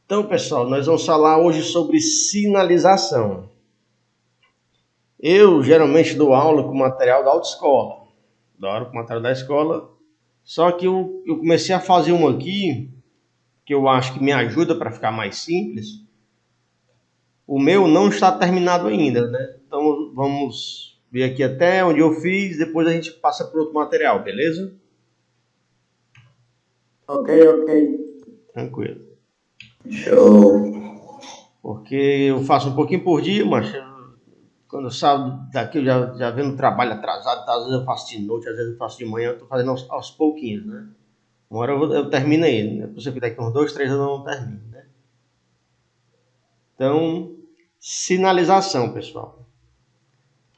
Então, pessoal, nós vamos falar hoje sobre sinalização. Eu geralmente dou aula com material da autoescola. Dou aula com material da escola. Só que eu comecei a fazer uma aqui, que eu acho que me ajuda para ficar mais simples. O meu não está terminado ainda, né? Então vamos ver aqui até onde eu fiz, depois a gente passa para outro material, beleza? Ok, ok. Tranquilo. Show. Porque eu faço um pouquinho por dia, mas quando eu saio daqui eu já vendo o trabalho atrasado, tá? Às vezes eu faço de noite, às vezes eu faço de manhã, eu estou fazendo aos pouquinhos, né? Uma hora eu termino ele, né? É possível que daqui uns 2, 3 anos eu não termino, né? Então, sinalização, pessoal.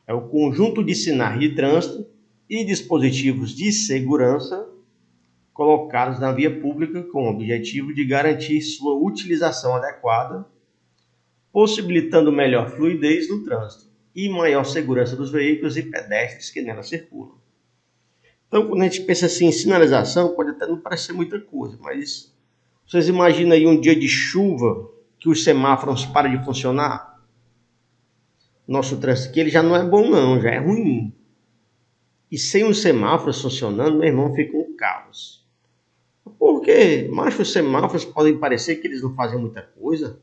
É o conjunto de sinais de trânsito e dispositivos de segurança colocados na via pública com o objetivo de garantir sua utilização adequada, possibilitando melhor fluidez no trânsito e maior segurança dos veículos e pedestres que nela circulam. Então, quando a gente pensa assim em sinalização, pode até não parecer muita coisa, mas vocês imaginam aí um dia de chuva que os semáforos param de funcionar? Nosso trânsito aqui ele já não é bom não, já é ruim. E sem os semáforos funcionando, meu irmão, fica um caos. Por quê? Mas os semáforos podem parecer que eles não fazem muita coisa,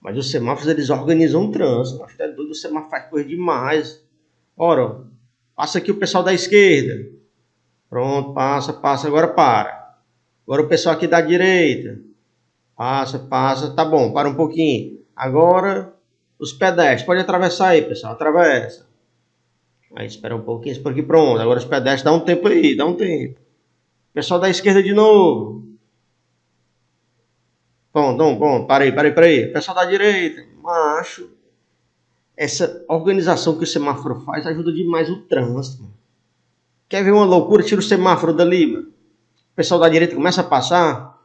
mas os semáforos eles organizam o trânsito. Acho que é doido, o semáforo faz coisa demais. Ora, passa aqui o pessoal da esquerda. Pronto, passa, agora para. Agora o pessoal aqui da direita. Passa, tá bom, para um pouquinho. Agora os pedestres, pode atravessar aí, pessoal, atravessa. Aí espera um pouquinho, espera aqui, pronto. Agora os pedestres, dá um tempo aí, dá um tempo. Pessoal da esquerda de novo. Bom, para aí. Pessoal da direita, macho. Essa organização que o semáforo faz ajuda demais o trânsito. Quer ver uma loucura? Tira o semáforo dali, mano. O pessoal da direita começa a passar.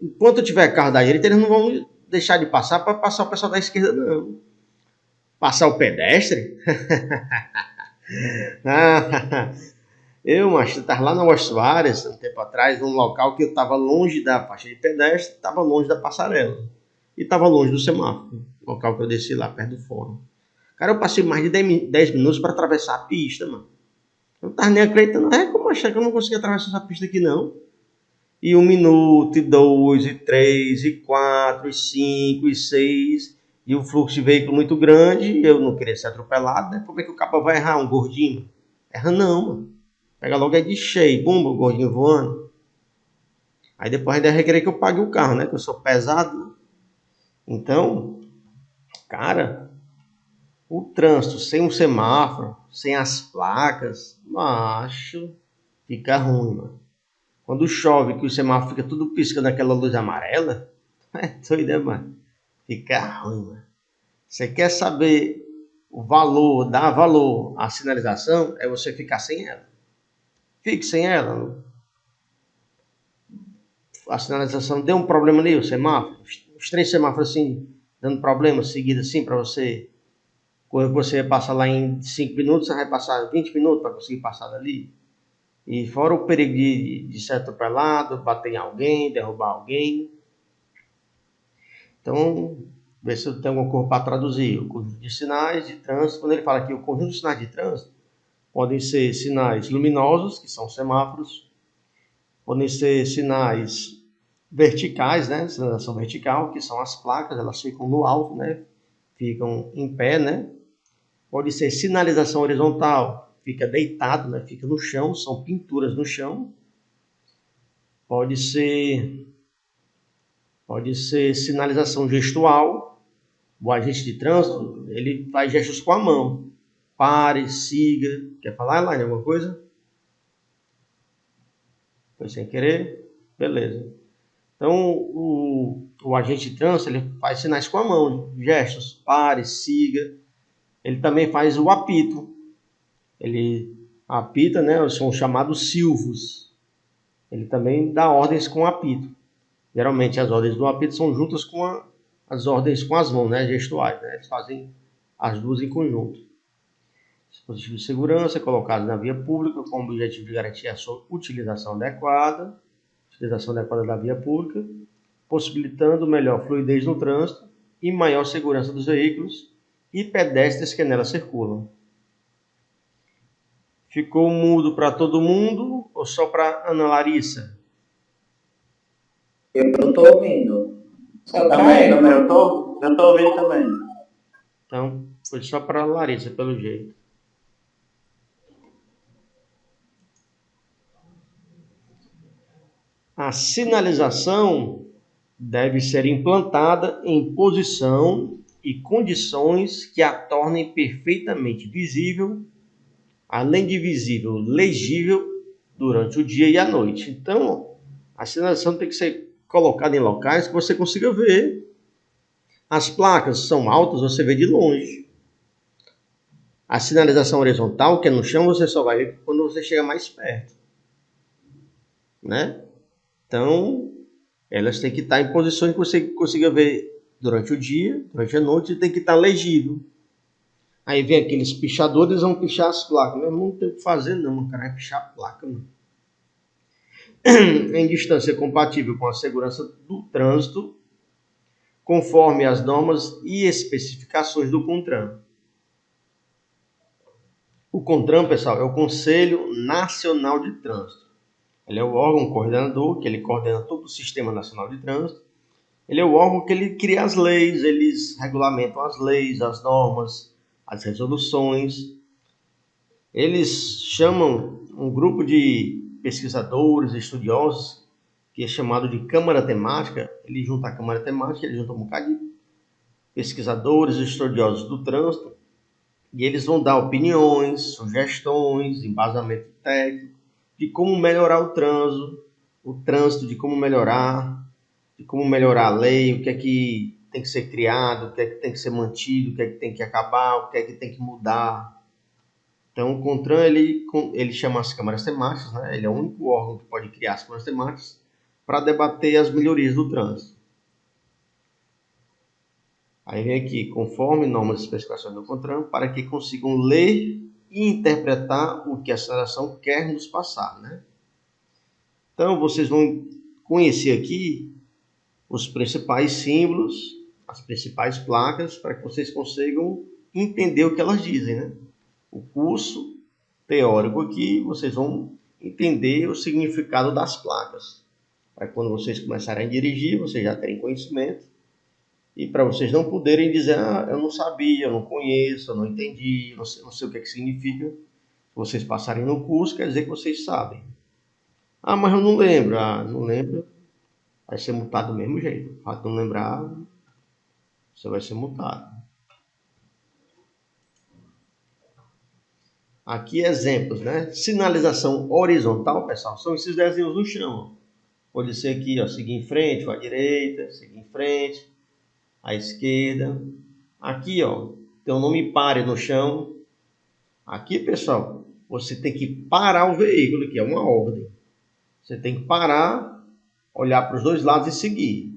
Enquanto tiver carro da direita, eles não vão deixar de passar para passar o pessoal da esquerda, não. Passar o pedestre? Eu, macho, estava lá na Westvares, um tempo atrás, num local que eu estava longe da faixa de pedestre, estava longe da passarela. E estava longe do semáforo, local que eu desci lá, perto do fórum. Cara, eu passei mais de 10 minutos para atravessar a pista, mano. Eu não estava nem acreditando. Como achar que eu não consegui atravessar essa pista aqui, não? E 1 minuto, e 2, e 3, e 4, e 5, e 6, e o fluxo de veículo muito grande, eu não queria ser atropelado, né? Como é que o capa vai errar, um gordinho? Erra não, mano. Pega logo aí de cheio, bumba, o gordinho voando. Aí depois ainda vai querer que eu pague o carro, né? Que eu sou pesado, né? Então, cara, o trânsito sem um semáforo, sem as placas, macho, fica ruim, mano. Quando chove, que o semáforo fica tudo piscando aquela luz amarela, é doido, né, mano? Fica ruim, mano. Você quer saber o valor, dar valor à sinalização, é você ficar sem ela. Fique sem ela. A sinalização deu um problema ali, o semáforo. Os 3 semáforos assim, dando problema seguido assim para você. Quando você passa lá em 5 minutos, você vai passar 20 minutos para conseguir passar dali. E fora o perigo de ser atropelado, bater em alguém, derrubar alguém. Então, ver se eu tenho alguma coisa para traduzir. O conjunto de sinais de trânsito, quando ele fala aqui o conjunto de sinais de trânsito, podem ser sinais luminosos, que são semáforos, podem ser sinais verticais, né? Sinalização vertical, que são as placas, elas ficam no alto, né? Ficam em pé, né? Pode ser sinalização horizontal, fica deitado, né? Fica no chão, são pinturas no chão. Pode ser sinalização gestual. O agente de trânsito, ele faz gestos com a mão. Pare, siga. Quer falar, Elaine, alguma coisa? Foi sem querer? Beleza. Então, o agente de trânsito, ele faz sinais com a mão, gestos. Pare, siga. Ele também faz o apito. Ele apita, né? São chamados silvos. Ele também dá ordens com apito. Geralmente as ordens do apito são juntas com as ordens com as mãos, né? Gestuais. Né? Eles fazem as duas em conjunto. Dispositivos de segurança colocados na via pública com o objetivo de garantir a sua utilização adequada da via pública, possibilitando melhor fluidez no trânsito e maior segurança dos veículos e pedestres que nela circulam. Ficou mudo para todo mundo ou só para Ana Larissa? Eu estou ouvindo. Só Também, pra eu tô ouvindo também. Então, foi só para Larissa, pelo jeito. A sinalização deve ser implantada em posição e condições que a tornem perfeitamente visível, além de visível, legível durante o dia e a noite. Então, a sinalização tem que ser colocada em locais que você consiga ver. As placas são altas, você vê de longe. A sinalização horizontal, que é no chão, você só vai ver quando você chega mais perto, né? Então, elas têm que estar em posições que você consiga ver durante o dia, durante a noite, e tem que estar legível. Aí vem aqueles pichadores, vão pichar as placas. Mas não tem o que fazer não, o cara vai pichar a placa. Não. Em distância compatível com a segurança do trânsito, conforme as normas e especificações do CONTRAN. O CONTRAN, pessoal, é o Conselho Nacional de Trânsito. Ele é o órgão coordenador, que ele coordena todo o Sistema Nacional de Trânsito. Ele é o órgão que ele cria as leis, eles regulamentam as leis, as normas, as resoluções. Eles chamam um grupo de pesquisadores, estudiosos, que é chamado de Câmara Temática. Ele junta a Câmara Temática, ele junta um bocado de pesquisadores, estudiosos do trânsito, e eles vão dar opiniões, sugestões, embasamento técnico, de como melhorar o trânsito, de como melhorar a lei, o que é que tem que ser criado, o que é que tem que ser mantido, o que é que tem que acabar, o que é que tem que mudar. Então, o CONTRAN, ele chama as câmaras temáticas, né? Ele é o único órgão que pode criar as câmaras temáticas para debater as melhorias do trânsito. Aí vem aqui, conforme normas e especificações do CONTRAN, para que consigam ler e interpretar o que a sinalização quer nos passar, né? Então, vocês vão conhecer aqui os principais símbolos, as principais placas, para que vocês consigam entender o que elas dizem, né? O curso teórico aqui, vocês vão entender o significado das placas. Para quando vocês começarem a dirigir, vocês já terem conhecimento. E para vocês não poderem dizer, eu não sabia, eu não conheço, eu não entendi, não sei o que significa. Se vocês passarem no curso, quer dizer que vocês sabem. Mas eu não lembro. Não lembro, vai ser multado do mesmo jeito. O fato de não lembrar, você vai ser multado. Aqui exemplos, né? Sinalização horizontal, pessoal, são esses desenhos no chão. Pode ser aqui, ó, seguir em frente, ou à direita, seguir em frente, à esquerda. Aqui, ó, tem um nome pare no chão. Aqui, pessoal, você tem que parar o veículo, que é uma ordem. Você tem que parar, olhar para os dois lados e seguir.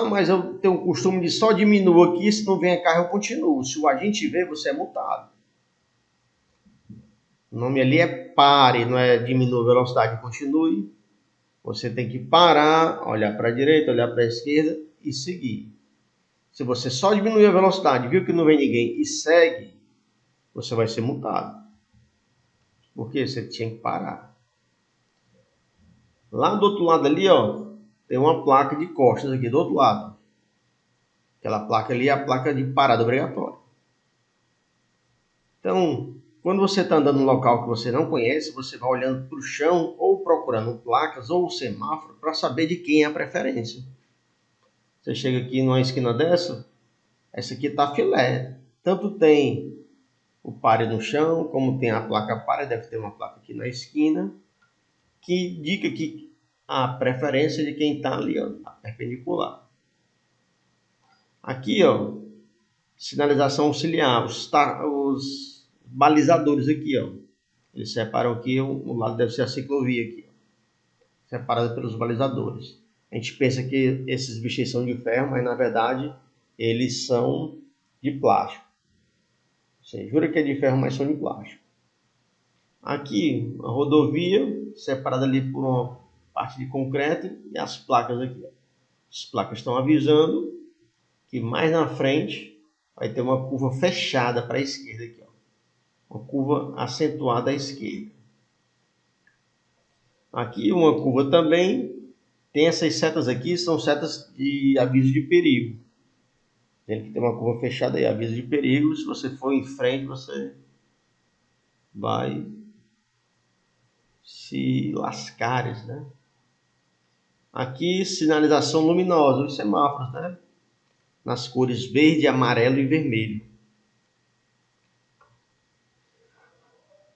Mas eu tenho o costume de só diminuir aqui, se não vem carro eu continuo. Se o agente ver, você é multado. O nome ali é pare, não é diminua a velocidade e continue. Você tem que parar, olhar para a direita, olhar para a esquerda e seguir. Se você só diminuir a velocidade, viu que não vem ninguém e segue, você vai ser multado. Porque você tinha que parar. Lá do outro lado ali, ó, tem uma placa de costas aqui do outro lado. Aquela placa ali é a placa de parada obrigatória. Então, quando você está andando num local que você não conhece, você vai olhando para o chão ou procurando placas ou semáforo para saber de quem é a preferência. Você chega aqui numa esquina dessa, essa aqui está filé. Tanto tem o pare no chão, como tem a placa pare, deve ter uma placa aqui na esquina, que indica que a preferência de quem está ali, ó, a perpendicular. Aqui, ó, sinalização auxiliar, os balizadores aqui, ó. Eles separam aqui, o lado deve ser a ciclovia aqui, ó, separada pelos balizadores. A gente pensa que esses bichos são de ferro, mas na verdade eles são de plástico. Você jura que é de ferro, mas são de plástico. Aqui, a rodovia, separada ali por uma parte de concreto e as placas aqui, ó. As placas estão avisando que mais na frente vai ter uma curva fechada para a esquerda aqui, ó. Uma curva acentuada à esquerda. Aqui uma curva também. Tem essas setas aqui, são setas de aviso de perigo. Tem que ter uma curva fechada aí, aviso de perigo. Se você for em frente, você vai se lascar, né? Aqui, sinalização luminosa, os semáforos, né? Nas cores verde, amarelo e vermelho.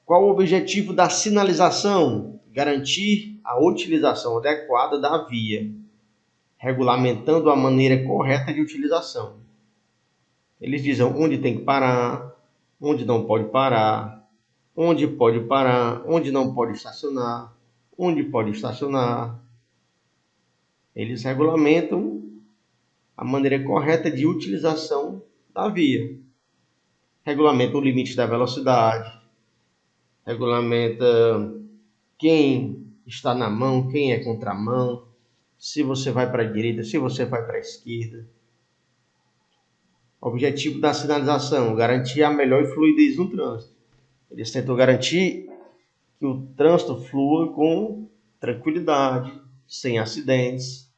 Qual o objetivo da sinalização? Garantir a utilização adequada da via, regulamentando a maneira correta de utilização. Eles dizem onde tem que parar, onde não pode parar, onde pode parar, onde não pode estacionar, onde pode estacionar. Eles regulamentam a maneira correta de utilização da via. Regulamenta o limite da velocidade, regulamenta quem está na mão, quem é contramão, se você vai para a direita, se você vai para a esquerda. Objetivo da sinalização, garantir a melhor fluidez no trânsito. Eles tentam garantir que o trânsito flua com tranquilidade, sem acidentes,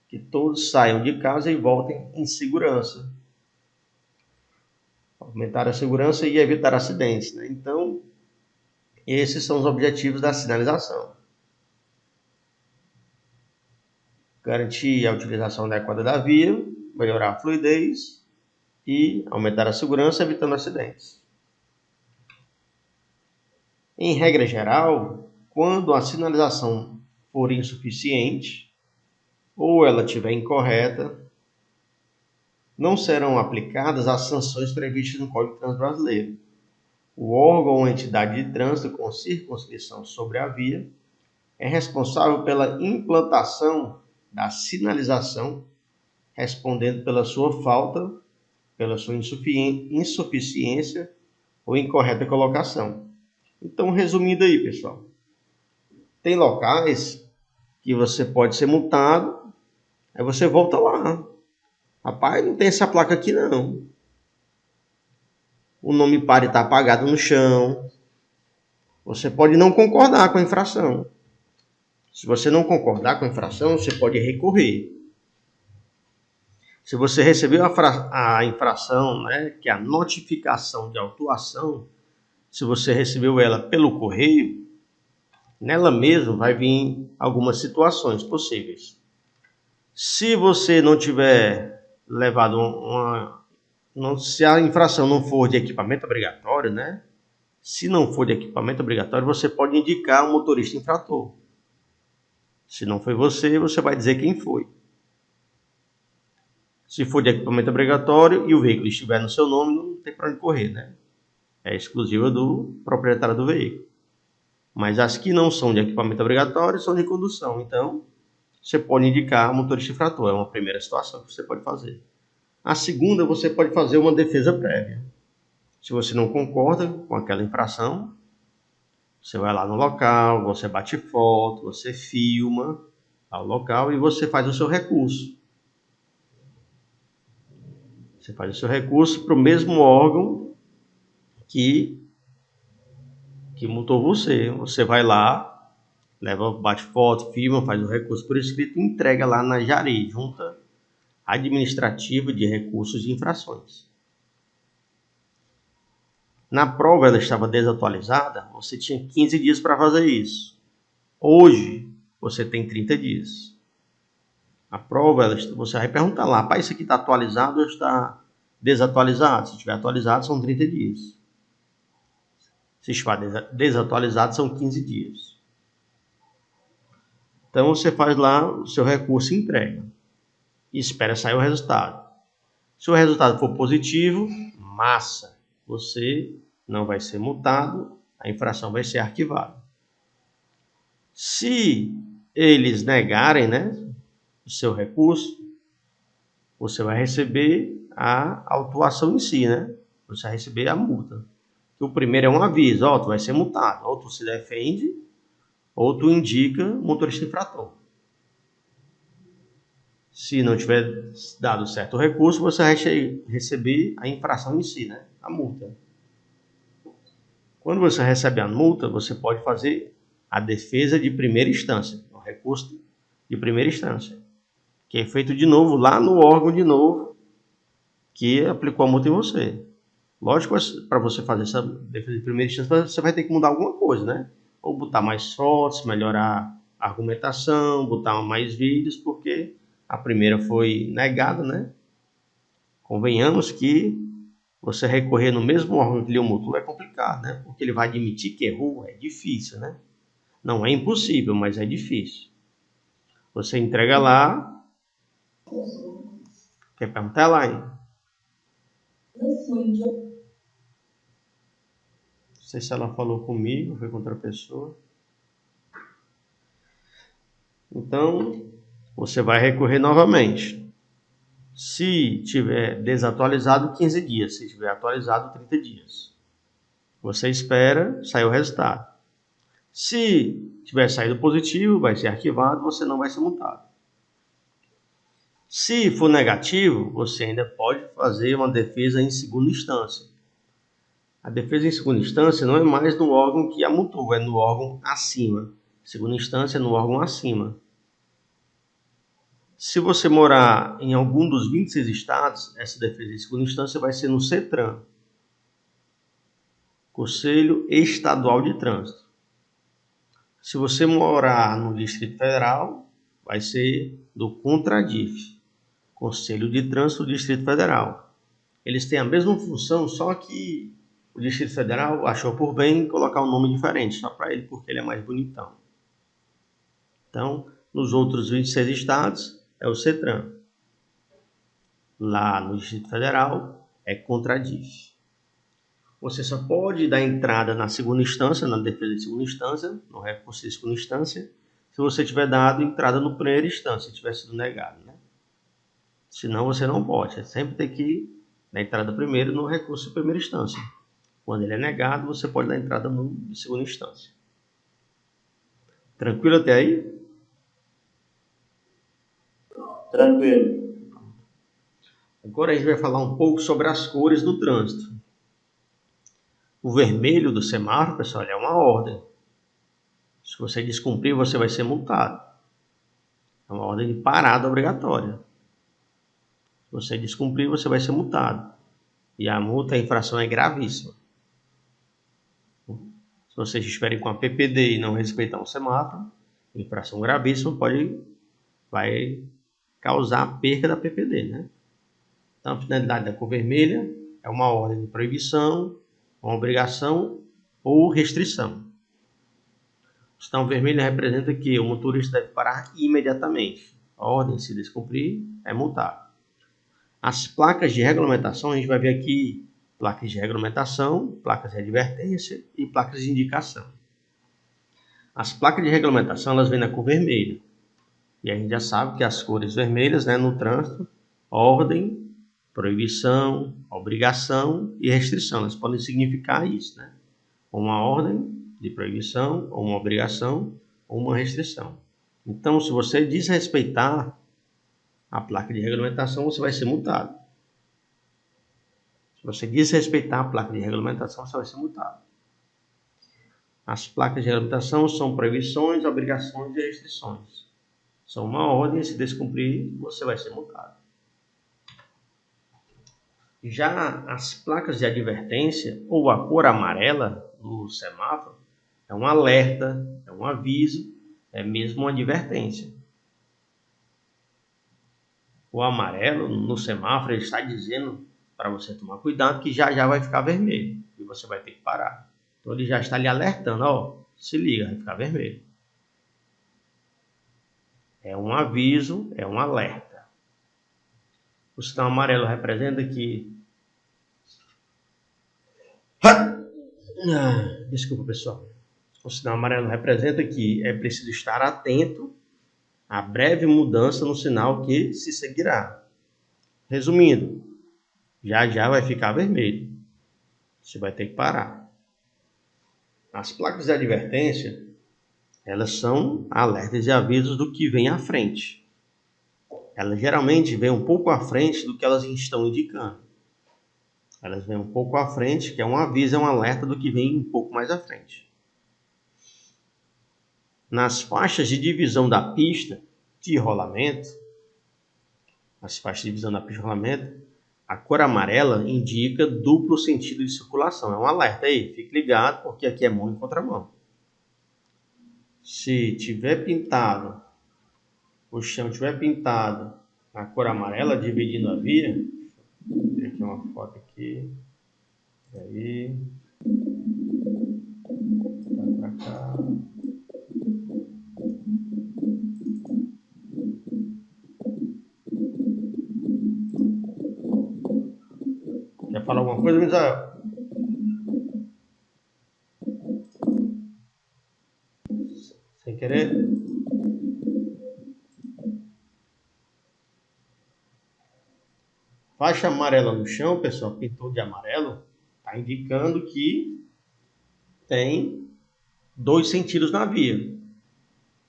que todos saiam de casa e voltem em segurança. Aumentar a segurança e evitar acidentes, né? Então, esses são os objetivos da sinalização. Garantir a utilização adequada da via, melhorar a fluidez e aumentar a segurança, evitando acidentes. Em regra geral, quando a sinalização for insuficiente ou ela estiver incorreta, não serão aplicadas as sanções previstas no Código de Trânsito Brasileiro. O órgão ou entidade de trânsito com circunscrição sobre a via é responsável pela implantação da sinalização, respondendo pela sua falta, pela sua insuficiência ou incorreta colocação. Então, resumindo aí, pessoal, tem locais que você pode ser multado, aí você volta lá. Rapaz, não tem essa placa aqui não. O nome pare está apagado no chão. Você pode não concordar com a infração. Se você não concordar com a infração, você pode recorrer. Se você recebeu a infração, né, que é a notificação de autuação, se você recebeu ela pelo correio, nela mesmo vai vir algumas situações possíveis. Se você não tiver levado se a infração não for de equipamento obrigatório, né? Se não for de equipamento obrigatório, você pode indicar um motorista infrator. Se não foi você, você vai dizer quem foi. Se for de equipamento obrigatório e o veículo estiver no seu nome, não tem para onde correr, né? É exclusiva do proprietário do veículo. Mas as que não são de equipamento obrigatório são de condução. Então, você pode indicar um motorista infrator. É uma primeira situação que você pode fazer. A segunda, você pode fazer uma defesa prévia. Se você não concorda com aquela infração, você vai lá no local, você bate foto, você filma ao local e você faz o seu recurso. Você faz o seu recurso para o mesmo órgão que multou você. Você vai lá, bate foto, filma, faz o recurso por escrito e entrega lá na JARI, Junta Administrativa de Recursos de Infrações. Na prova ela estava desatualizada, você tinha 15 dias para fazer isso. Hoje você tem 30 dias. A prova, você vai perguntar lá, isso aqui está atualizado ou está desatualizado? Se estiver atualizado, são 30 dias. Se estiver desatualizado, são 15 dias. Então, você faz lá o seu recurso e entrega. E espera sair o resultado. Se o resultado for positivo, massa. Você não vai ser multado, a infração vai ser arquivada. Se eles negarem, né, o seu recurso, você vai receber a autuação em si, né? Você vai receber a multa. O primeiro é um aviso, tu vai ser multado. Ou tu se defende, ou tu indica o motorista infrator. Se não tiver dado certo o recurso, você vai receber a infração em si, né? A multa. Quando você recebe a multa, você pode fazer a defesa de primeira instância, o recurso de primeira instância, que é feito de novo lá no órgão de novo que aplicou a multa em você. Lógico, para você fazer essa defesa de primeira instância, você vai ter que mudar alguma coisa, né? Ou botar mais fotos, melhorar a argumentação, botar mais vídeos, porque a primeira foi negada, né? Convenhamos que você recorrer no mesmo órgão que lhe multou é complicado, né? Porque ele vai admitir que errou, é difícil, né? Não é impossível, mas é difícil. Você entrega lá. Quer perguntar lá, hein? Não sei se ela falou comigo, foi com outra pessoa. Então, você vai recorrer novamente. Se tiver desatualizado, 15 dias. Se tiver atualizado, 30 dias. Você espera sair o resultado. Se tiver saído positivo, vai ser arquivado, você não vai ser multado. Se for negativo, você ainda pode fazer uma defesa em segunda instância. A defesa em segunda instância não é mais no órgão que a multou, é no órgão acima. Segunda instância é no órgão acima. Se você morar em algum dos 26 estados, essa defesa em segunda instância vai ser no CETRAN, Conselho Estadual de Trânsito. Se você morar no Distrito Federal, vai ser do CONTRADIF, Conselho de Trânsito do Distrito Federal. Eles têm a mesma função, só que o Distrito Federal achou por bem colocar um nome diferente, só para ele, porque ele é mais bonitão. Então, nos outros 26 estados, é o CETRAN. Lá no Distrito Federal, é CONTRADIF. Você só pode dar entrada na segunda instância, na defesa de segunda instância, no recurso de segunda instância, se você tiver dado entrada no primeira instância, se tiver sido negado, né? Senão você não pode. Você sempre tem que dar entrada primeiro no recurso de primeira instância. Quando ele é negado, você pode dar entrada no de segunda instância. Tranquilo até aí? Tranquilo. Agora a gente vai falar um pouco sobre as cores do trânsito. O vermelho do semáforo, pessoal, é uma ordem. Se você descumprir, você vai ser multado. É uma ordem de parada obrigatória. Se você descumprir, você vai ser multado. E a multa, a infração é gravíssima. Se vocês estiverem com a PPD e não respeitar um semáforo, infração gravíssima vai causar a perca da PPD, né? Então, a finalidade da cor vermelha é uma ordem de proibição, uma obrigação ou restrição. O sinal vermelho representa que o motorista deve parar imediatamente. A ordem, se descumprir, é multado. As placas de regulamentação, a gente vai ver aqui placas de regulamentação, placas de advertência e placas de indicação. As placas de regulamentação, elas vêm na cor vermelha. E a gente já sabe que as cores vermelhas, né, no trânsito, ordem, proibição, obrigação e restrição. Elas podem significar isso, né? Uma ordem de proibição, ou uma obrigação, ou uma restrição. Então, se você desrespeitar a placa de regulamentação, você vai ser multado. Se você desrespeitar a placa de regulamentação, você vai ser multado. As placas de regulamentação são proibições, obrigações e restrições. São uma ordem, se descumprir, você vai ser multado. Já as placas de advertência, ou a cor amarela no semáforo, é um alerta, é um aviso, é mesmo uma advertência. O amarelo no semáforo ele está dizendo para você tomar cuidado que já vai ficar vermelho e você vai ter que parar. Então ele já está lhe alertando, ó, se liga, vai ficar vermelho. É um aviso, é um alerta. O sinal amarelo representa que... Desculpa, pessoal. O sinal amarelo representa que é preciso estar atento à breve mudança no sinal que se seguirá. Resumindo, já vai ficar vermelho. Você vai ter que parar. As placas de advertência, elas são alertas e avisos do que vem à frente. Elas geralmente vêm um pouco à frente do que elas estão indicando. Elas vêm um pouco à frente, que é um aviso, é um alerta do que vem um pouco mais à frente. Nas faixas de divisão da pista de rolamento, a cor amarela indica duplo sentido de circulação. É um alerta aí, fique ligado, porque aqui é mão em contramão. Se tiver pintado, o chão tiver pintado na cor amarela, dividindo a via, vou ter aqui uma foto aqui, aí, tá pra cá. Quer falar alguma coisa, Misael? Sem querer? Faixa amarela no chão, pessoal, pintou de amarelo, está indicando que tem 2 sentidos na via.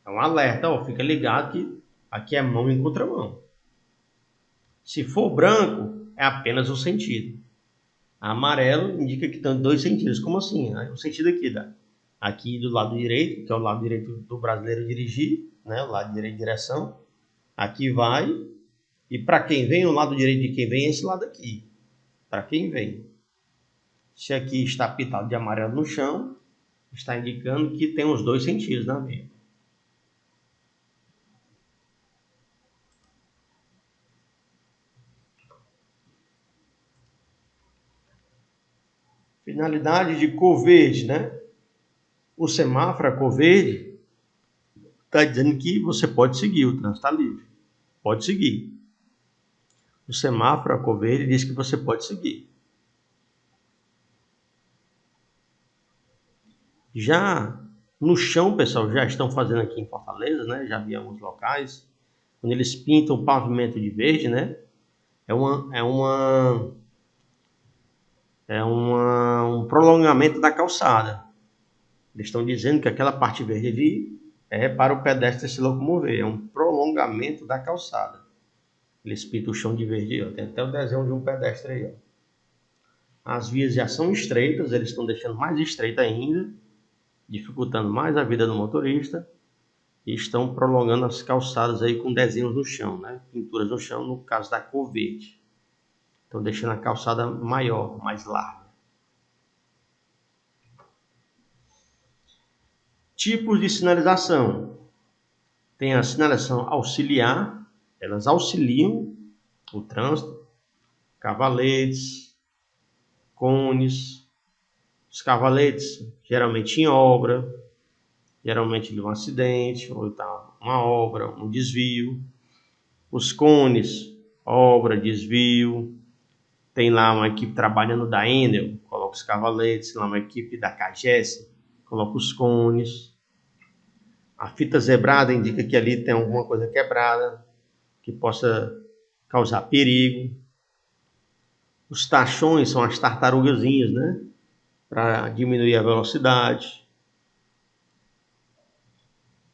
É um alerta, ó, fica ligado que aqui é mão em contramão. Se for branco, é apenas um sentido. Amarelo indica que tem 2 sentidos. Como assim? O sentido aqui do lado direito, que é o lado direito do brasileiro dirigir, né? O lado direito de direção. Aqui vai. E para quem vem, o lado direito de quem vem é esse lado aqui. Para quem vem. Se aqui está pintado de amarelo no chão, está indicando que tem os 2 sentidos na via. Finalidade de cor verde, né? O semáforo, a cor verde, está dizendo que você pode seguir, o trânsito está livre. Pode seguir. O semáforo, a cor verde, diz que você pode seguir. Já no chão, pessoal, já estão fazendo aqui em Fortaleza, né? Já vi alguns locais, quando eles pintam o pavimento de verde, né? Um prolongamento da calçada. Eles estão dizendo que aquela parte verde ali é para o pedestre se locomover, é um prolongamento da calçada. Eles pintam o chão de verde, ó. Tem até o desenho de um pedestre aí, ó. As vias já são estreitas, eles estão deixando mais estreita ainda, dificultando mais a vida do motorista, e estão prolongando as calçadas aí com desenhos no chão, né? Pinturas no chão, no caso da cor verde. Estão deixando a calçada maior, mais larga. Tipos de sinalização. Tem a sinalização auxiliar, elas auxiliam o trânsito, cavaletes, cones. Os cavaletes geralmente em obra, geralmente de um acidente, ou então uma obra, um desvio. Os cones, obra, desvio. Tem lá uma equipe trabalhando da Enel, coloca os cavaletes. Lá uma equipe da CAGES, coloca os cones. A fita zebrada indica que ali tem alguma coisa quebrada, que possa causar perigo. Os tachões são as tartarugazinhas, né? Para diminuir a velocidade.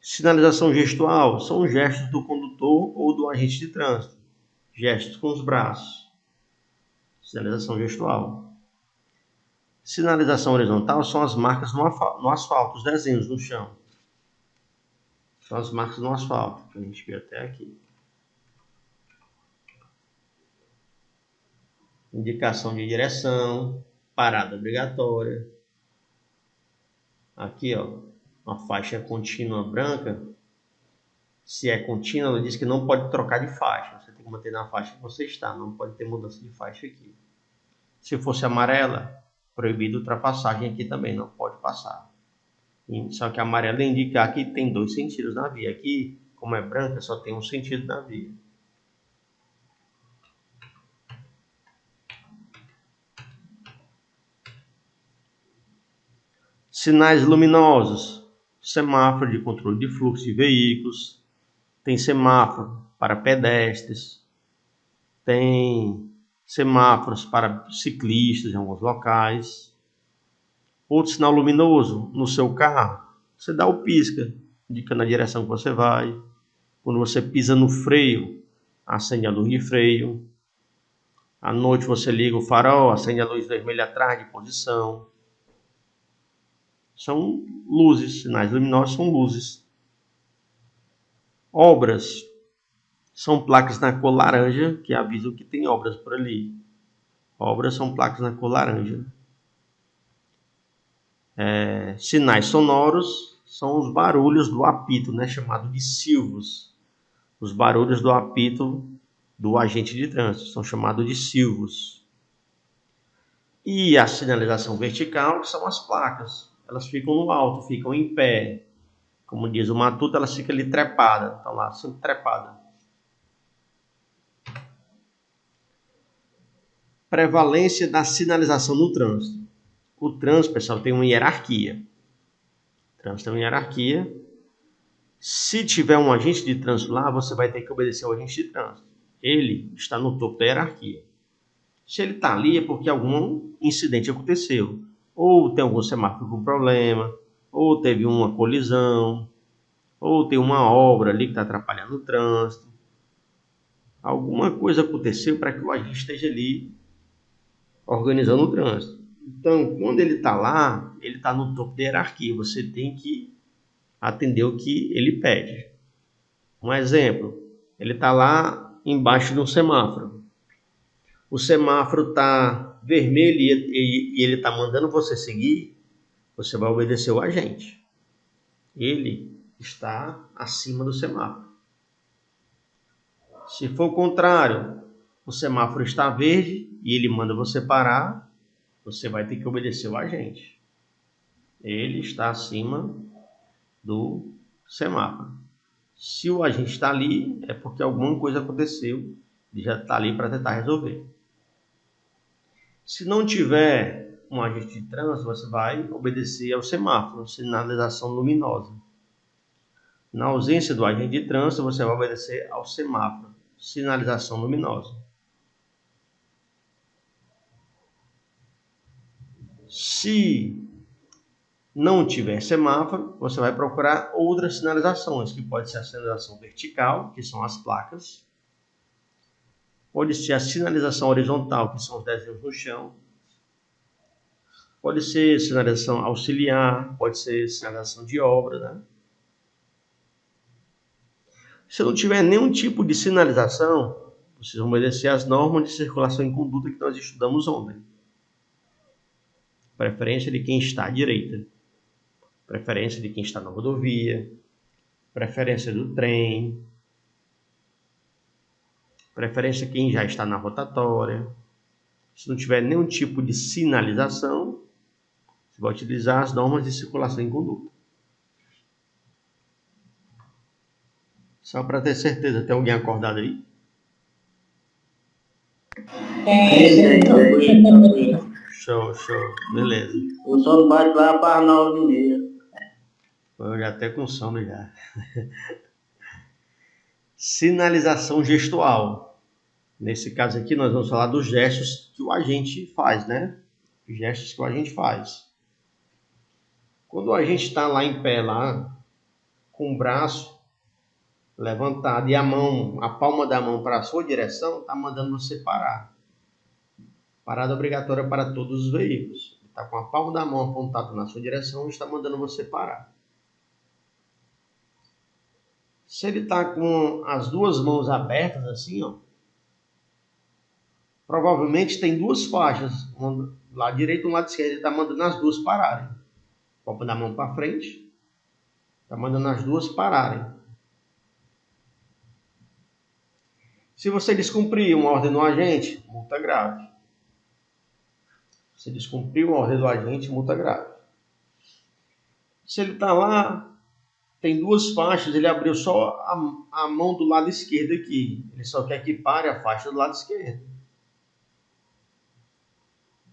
Sinalização gestual são gestos do condutor ou do agente de trânsito. Gestos com os braços. Sinalização gestual. Sinalização horizontal são as marcas no asfalto, os desenhos no chão. São as marcas no asfalto, que a gente vê até aqui. Indicação de direção, parada obrigatória. Aqui, ó, uma faixa contínua branca. Se é contínua, ela diz que não pode trocar de faixa. Você tem que manter na faixa que você está, não pode ter mudança de faixa aqui. Se fosse amarela, proibido ultrapassagem aqui também, não pode passar. Só que a amarela indica que tem 2 sentidos na via. Aqui, como é branca, só tem um sentido na via. Sinais luminosos. Semáforo de controle de fluxo de veículos. Tem semáforo para pedestres. Tem semáforos para ciclistas em alguns locais. Outro sinal luminoso no seu carro, você dá o pisca, indicando a direção que você vai. Quando você pisa no freio, acende a luz de freio. À noite você liga o farol, acende a luz vermelha atrás de posição. São luzes, sinais luminosos são luzes. Obras são placas na cor laranja que avisam que tem obras por ali. Obras são placas na cor laranja. Sinais sonoros são os barulhos do apito, né, chamado de silvos. Os barulhos do apito do agente de trânsito são chamados de silvos. E a sinalização vertical, que são as placas. Elas ficam no alto, ficam em pé. Como diz o Matuto, elas ficam ali trepadas. Estão lá, sempre trepadas. Prevalência da sinalização no trânsito. O trânsito, pessoal, tem uma hierarquia. O trânsito tem uma hierarquia. Se tiver um agente de trânsito lá, você vai ter que obedecer ao agente de trânsito. Ele está no topo da hierarquia. Se ele está ali é porque algum incidente aconteceu. Ou tem algum semáforo com problema, ou teve uma colisão, ou tem uma obra ali que está atrapalhando o trânsito. Alguma coisa aconteceu para que o agente esteja ali organizando o trânsito. Então, quando ele está lá, ele está no topo da hierarquia. Você tem que atender o que ele pede. Um exemplo, ele está lá embaixo de um semáforo. O semáforo está vermelho e ele está mandando você seguir, você vai obedecer o agente. Ele está acima do semáforo. Se for o contrário, o semáforo está verde e ele manda você parar, você vai ter que obedecer o agente. Ele está acima do semáforo. Se o agente está ali, é porque alguma coisa aconteceu, ele já está ali para tentar resolver. Se não tiver um agente de trânsito, você vai obedecer ao semáforo, sinalização luminosa. Na ausência do agente de trânsito, você vai obedecer ao semáforo, sinalização luminosa. Se não tiver semáforo, você vai procurar outras sinalizações, que pode ser a sinalização vertical, que são as placas. Pode ser a sinalização horizontal, que são os desenhos no chão. Pode ser sinalização auxiliar, pode ser sinalização de obra, né? Se não tiver nenhum tipo de sinalização, vocês vão obedecer às normas de circulação em conduta que nós estudamos ontem. Preferência de quem está à direita. Preferência de quem está na rodovia. Preferência do trem. Preferência de quem já está na rotatória. Se não tiver nenhum tipo de sinalização, você vai utilizar as normas de circulação em conduta. Só para ter certeza, tem alguém acordado aí? Show, beleza. O sono bate lá para as 9h30. Eu já até com sono já. Sinalização gestual. Nesse caso aqui, nós vamos falar dos gestos que o agente faz, né? Os gestos que o agente faz. Quando o agente está lá em pé, lá, com o braço levantado e a palma da mão para a sua direção, está mandando você parar. Parada obrigatória para todos os veículos. Ele está com a palma da mão apontada na sua direção e está mandando você parar. Se ele está com as duas mãos abertas assim, ó, provavelmente tem duas faixas, um lado direito e um lado esquerdo. Ele está mandando as duas pararem. Palma da mão para frente, está mandando as duas pararem. Se você descumprir uma ordem do agente, multa grave. Se descumprir uma ordem do agente, multa grave. Se ele está lá, tem duas faixas, ele abriu só a mão do lado esquerdo aqui. Ele só quer que pare a faixa do lado esquerdo.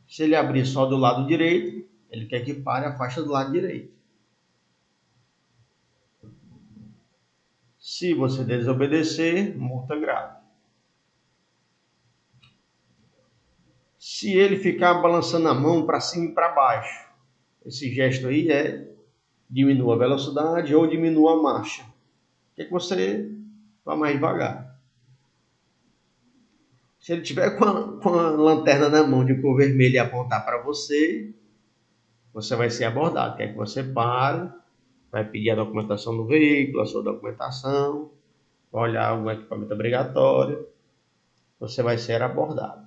Se ele abrir só do lado direito, ele quer que pare a faixa do lado direito. Se você desobedecer, multa grave. Se ele ficar balançando a mão para cima e para baixo, esse gesto aí diminua a velocidade ou diminua a marcha. Quer que você vá mais devagar. Se ele tiver com a lanterna na mão de cor vermelha e apontar para você, você vai ser abordado. Quer que você pare, vai pedir a documentação do veículo, a sua documentação, vai olhar algum equipamento obrigatório, você vai ser abordado.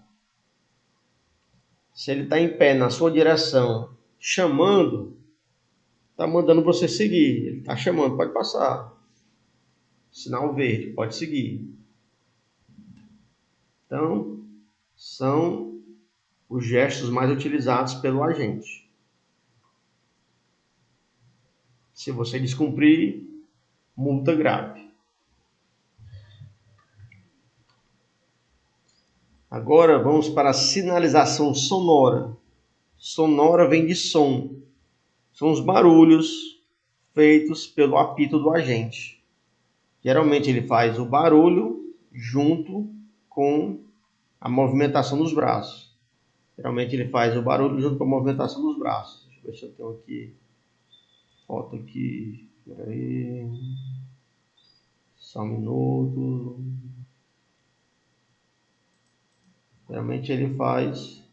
Se ele está em pé na sua direção, chamando, está mandando você seguir. Ele está chamando, pode passar. Sinal verde, pode seguir. Então, são os gestos mais utilizados pelo agente. Se você descumprir, multa grave. Agora vamos para a sinalização sonora. Sonora vem de som. São os barulhos feitos pelo apito do agente. Geralmente ele faz o barulho junto com a movimentação dos braços. Geralmente ele faz o barulho junto com a movimentação dos braços. Deixa eu ver se eu tenho aqui foto aqui. Peraí. Só um minuto. Geralmente ele faz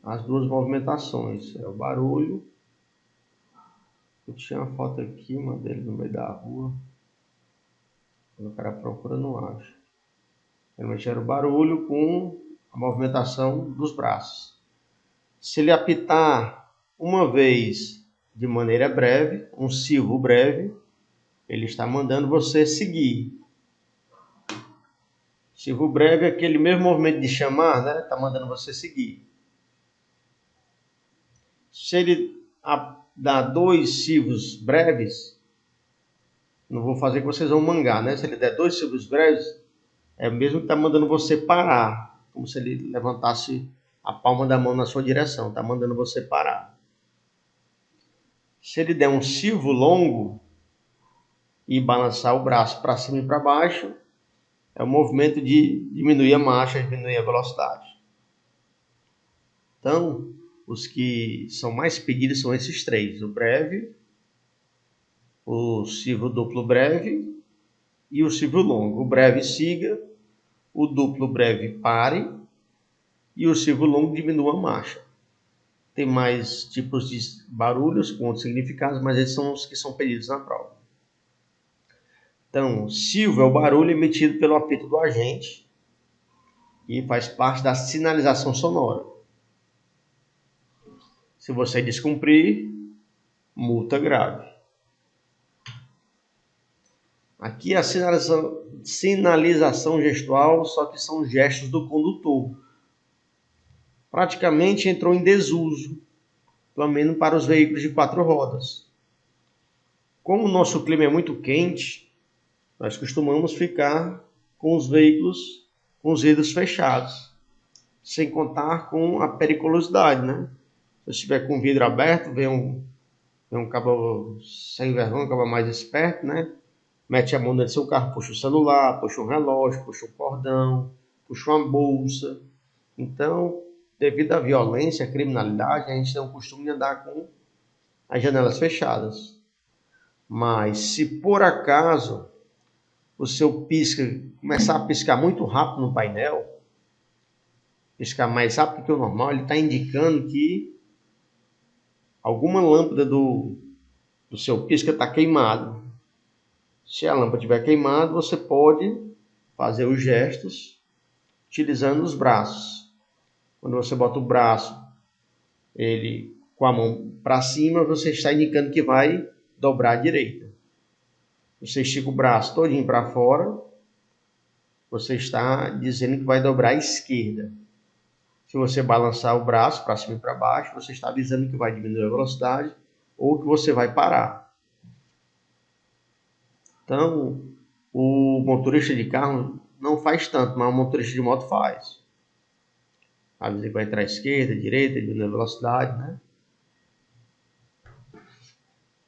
as duas movimentações. É o barulho. Eu tinha uma foto aqui, uma dele no meio da rua. Quando o cara procura, não acha. Geralmente era o barulho com a movimentação dos braços. Se ele apitar uma vez de maneira breve, um silvo breve, ele está mandando você seguir. Silvo breve é aquele mesmo movimento de chamar, né? Está mandando você seguir. Se ele dá 2 silvos breves, não vou fazer que vocês vão mangar, né? Se ele der 2 silvos breves, é o mesmo que está mandando você parar, como se ele levantasse a palma da mão na sua direção, está mandando você parar. Se ele der um silvo longo e balançar o braço para cima e para baixo, é o movimento de diminuir a marcha, diminuir a velocidade. Então, os que são mais pedidos são esses 3, o breve, o silvo duplo breve e o silvo longo. O breve siga, o duplo breve pare e o silvo longo diminua a marcha. Tem mais tipos de barulhos com outros significados, mas esses são os que são pedidos na prova. Então, silvo é o barulho emitido pelo apito do agente e faz parte da sinalização sonora. Se você descumprir, multa grave. Aqui é a sinalização gestual, só que são gestos do condutor. Praticamente entrou em desuso, pelo menos para os veículos de 4 rodas. Como o nosso clima é muito quente, nós costumamos ficar com os veículos com os vidros fechados, sem contar com a periculosidade, né? Se estiver com o vidro aberto, vem um cabo sem vergonha, um cabo mais esperto, né? Mete a mão dentro do seu carro, puxa o celular, puxa um relógio, puxa um cordão, puxa uma bolsa. Então, devido à violência, à criminalidade, a gente tem o costume de andar com as janelas fechadas. Mas se por acaso o seu pisca começar a piscar muito rápido no painel, piscar mais rápido que o normal, ele está indicando que alguma lâmpada do seu pisca está queimado. Se a lâmpada estiver queimada, você pode fazer os gestos utilizando os braços. Quando você bota o braço, ele com a mão para cima, você está indicando que vai dobrar à direita. Você estica o braço todinho para fora, você está dizendo que vai dobrar à esquerda. Se você balançar o braço para cima e para baixo, você está avisando que vai diminuir a velocidade ou que você vai parar. Então, o motorista de carro não faz tanto, mas o motorista de moto faz. Avisa que vai entrar à esquerda, à direita, diminuir a velocidade, né?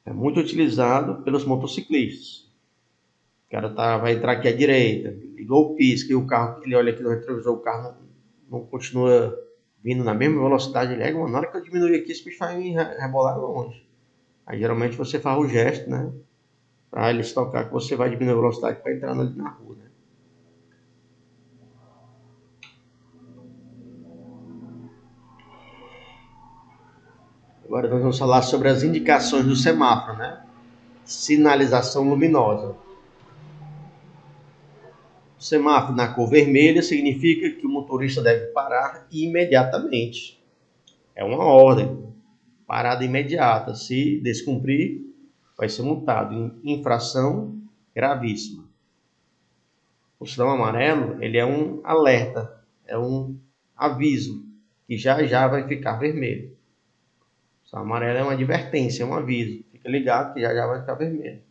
É muito utilizado pelos motociclistas. O cara vai entrar aqui à direita, ligou o pisca e o carro, ele olha aqui no retrovisor, o carro não continua vindo na mesma velocidade. Ele na hora que eu diminuir aqui, esse bicho vai me rebolar longe. Aí geralmente você faz o gesto, né? Para ele se tocar que você vai diminuir a velocidade para entrar ali na rua, né? Agora nós vamos falar sobre as indicações do semáforo, né? Sinalização luminosa. O semáforo na cor vermelha significa que o motorista deve parar imediatamente. É uma ordem, parada imediata. Se descumprir, vai ser multado. Infração gravíssima. O sinal amarelo, ele é um alerta, é um aviso, que já vai ficar vermelho. O sinal amarelo é uma advertência, é um aviso. Fica ligado que já vai ficar vermelho.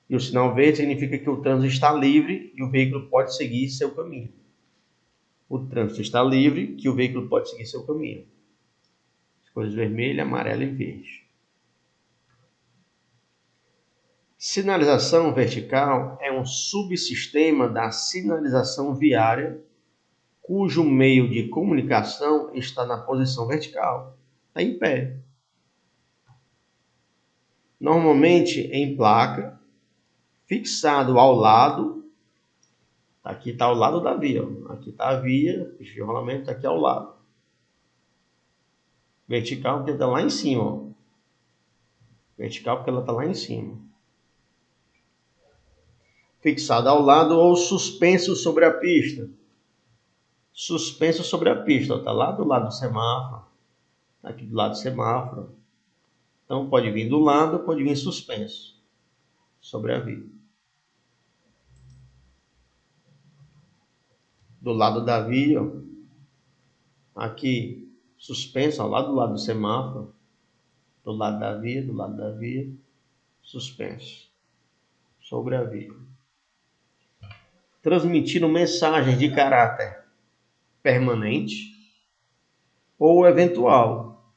E o sinal verde significa que o trânsito está livre e o veículo pode seguir seu caminho. O trânsito está livre, que o veículo pode seguir seu caminho. As cores vermelho, amarelo e verde. Sinalização vertical é um subsistema da sinalização viária cujo meio de comunicação está na posição vertical, está em pé. Normalmente em placa, fixado ao lado, aqui está ao lado da via, aqui está a via, o rolamento está aqui ao lado. Vertical porque está lá em cima, ó. Vertical porque ela está lá em cima. Fixado ao lado ou suspenso sobre a pista. Suspenso sobre a pista, está lá do lado do semáforo, aqui do lado do semáforo. Então pode vir do lado, pode vir suspenso sobre a via. Do lado da via, aqui suspenso, ao lado do lado do semáforo, do lado da via, suspenso sobre a via. Transmitindo mensagens de caráter permanente ou eventual.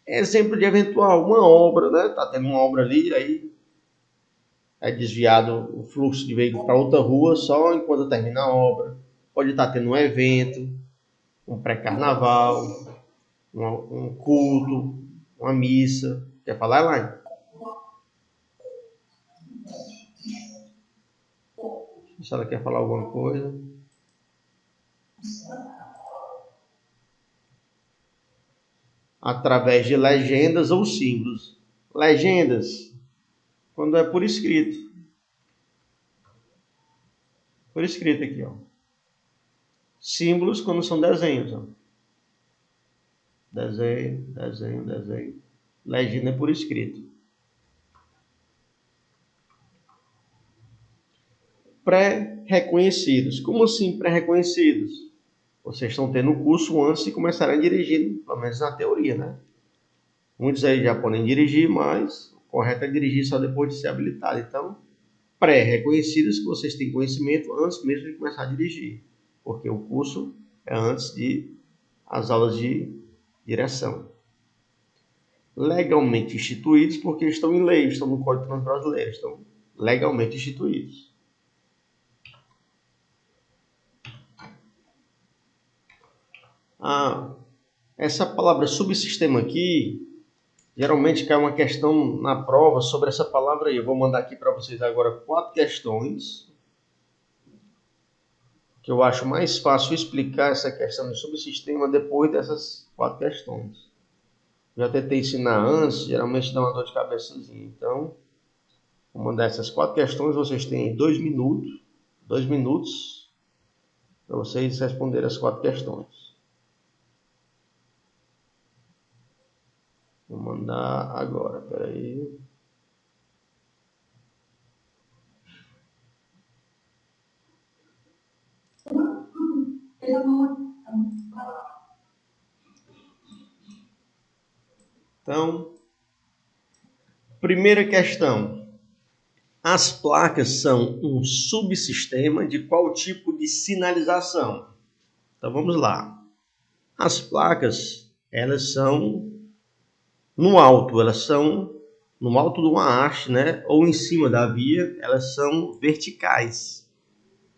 Exemplo de eventual, uma obra, né? Tá tendo uma obra ali, aí é desviado o fluxo de veículo para outra rua só enquanto termina a obra. Pode estar tendo um evento, um pré-carnaval, um culto, uma missa. Quer falar, Elaine? Se ela quer falar alguma coisa. Através de legendas ou símbolos. Legendas, quando é por escrito. Por escrito aqui, ó. Símbolos quando são desenhos, ó. Desenho. Legenda é por escrito. Pré-reconhecidos. Como assim pré-reconhecidos? Vocês estão tendo o curso antes de começarem a dirigir, pelo menos na teoria, né? Muitos aí já podem dirigir, mas o correto é dirigir só depois de ser habilitado. Então, pré-reconhecidos que vocês têm conhecimento antes mesmo de começar a dirigir. Porque o curso é antes de as aulas de direção. Legalmente instituídos porque estão em lei, estão no Código de Trânsito Brasileiro, estão legalmente instituídos. Essa palavra subsistema aqui, geralmente cai uma questão na prova sobre essa palavra aí. Eu vou mandar aqui para vocês agora 4 questões, que eu acho mais fácil explicar essa questão de subsistema depois dessas 4 questões. Já tentei ensinar antes, geralmente dá uma dor de cabeçazinha. Então, vou mandar essas 4 questões, vocês têm 2 minutos. 2 minutos para vocês responderem as 4 questões. Vou mandar agora, peraí. Então, primeira questão. As placas são um subsistema de qual tipo de sinalização? Então vamos lá. As placas, elas são no alto, elas são no alto de uma haste, né? Ou em cima da via, elas são verticais.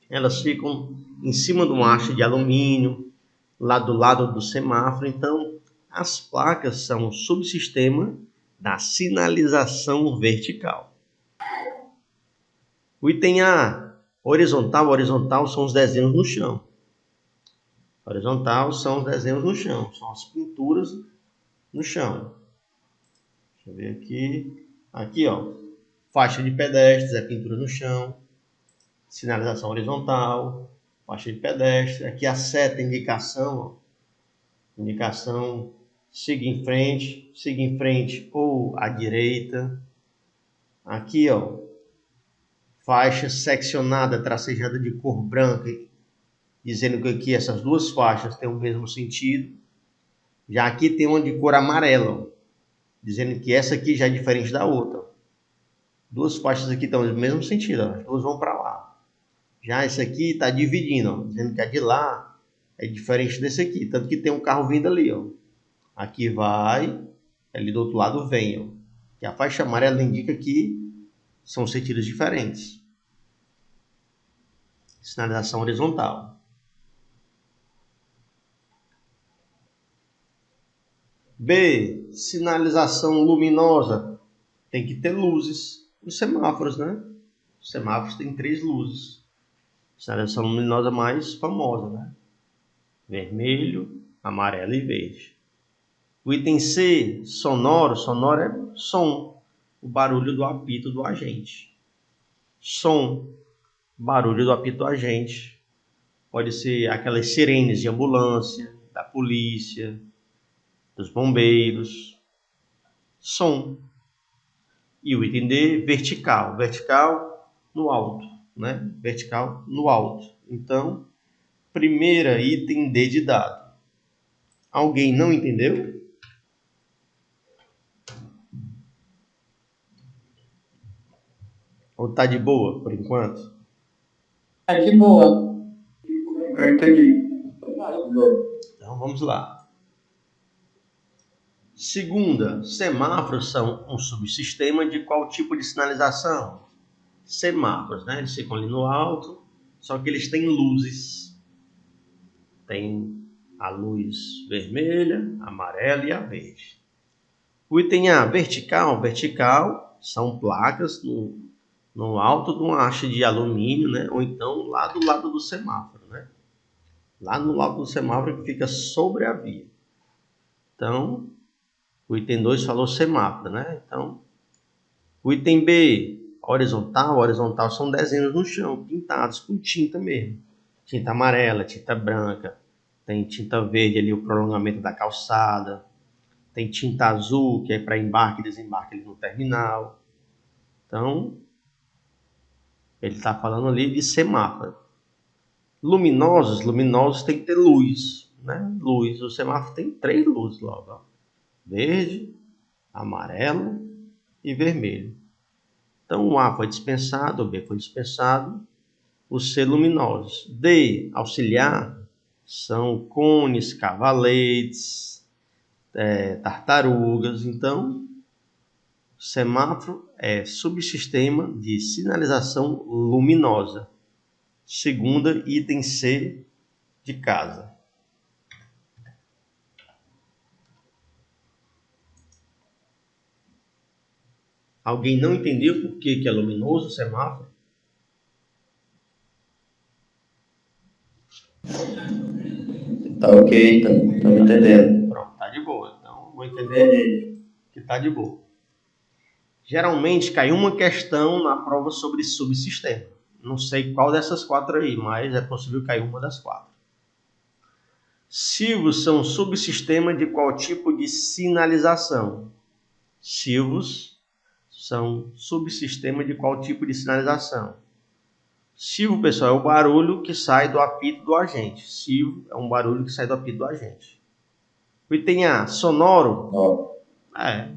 Elas ficam em cima de uma haste de alumínio, lá do lado do semáforo. Então, as placas são um subsistema da sinalização vertical. O item A, horizontal. Horizontal são os desenhos no chão. Horizontal são os desenhos no chão, são as pinturas no chão. Deixa eu ver aqui. Aqui, ó. Faixa de pedestres, é pintura no chão. Sinalização horizontal. Faixa de pedestre. Aqui a seta, indicação, ó. Indicação, siga em frente ou à direita. Aqui, ó, faixa seccionada, tracejada de cor branca, dizendo que aqui essas duas faixas têm o mesmo sentido. Já aqui tem uma de cor amarela, ó, dizendo que essa aqui já é diferente da outra. Duas faixas aqui estão no mesmo sentido, ó, as duas vão para lá. Já essa aqui está dividindo, ó, dizendo que a de lá é diferente desse aqui, tanto que tem um carro vindo ali, ó. Aqui vai, ali do outro lado vem, ó. E a faixa amarela indica que são sentidos diferentes. Sinalização horizontal. B. Sinalização luminosa. Tem que ter luzes. Os semáforos, né? Os semáforos têm 3 luzes. Sinalização luminosa mais famosa, né? Vermelho, amarelo e verde. O item C, sonoro. Sonoro é som. O barulho do apito do agente. Som. Barulho do apito do agente. Pode ser aquelas sirenes de ambulância, da polícia, dos bombeiros. Som. E o item D, vertical. Vertical no alto, né? Vertical no alto. Então, primeira item D de dado. Alguém não entendeu? Ou tá de boa por enquanto? Tá de boa. Eu entendi. Então vamos lá. Segunda, semáforos são um subsistema de qual tipo de sinalização? Semáforos, né? Eles ficam ali no alto, só que eles têm luzes. Tem a luz vermelha, amarela e a verde. O item A, vertical. Vertical são placas no alto de uma haste de alumínio, né? Ou então lá do lado do semáforo, né? Lá no lado do semáforo que fica sobre a via. Então, o item 2 falou semáforo, né? Então, o item B, horizontal. Horizontal são desenhos no chão, pintados com tinta mesmo. Tinta amarela, tinta branca. Tem tinta verde ali, o prolongamento da calçada. Tem tinta azul, que é para embarque e desembarque ali no terminal. Então, ele está falando ali de semáforo. Luminosos tem que ter luz, né? Luz. O semáforo tem 3 luzes logo, ó. Verde, amarelo e vermelho. Então, o A foi dispensado, o B foi dispensado, o C luminosos. D, auxiliar, são cones, cavaletes, tartarugas. Então, semáforo é subsistema de sinalização luminosa. Segunda, item C de casa. Alguém não entendeu por que é luminoso o semáforo? Tá ok, tá me entendendo. Pronto, tá de boa. Então, vou entender que tá de boa. Geralmente cai uma questão na prova sobre subsistema. Não sei qual dessas 4 aí, mas é possível cair uma das 4. Silvos são subsistema de qual tipo de sinalização? Silvos são subsistema de qual tipo de sinalização? Silvo, pessoal, é o barulho que sai do apito do agente. Silvo é um barulho que sai do apito do agente. O item A, sonoro. É.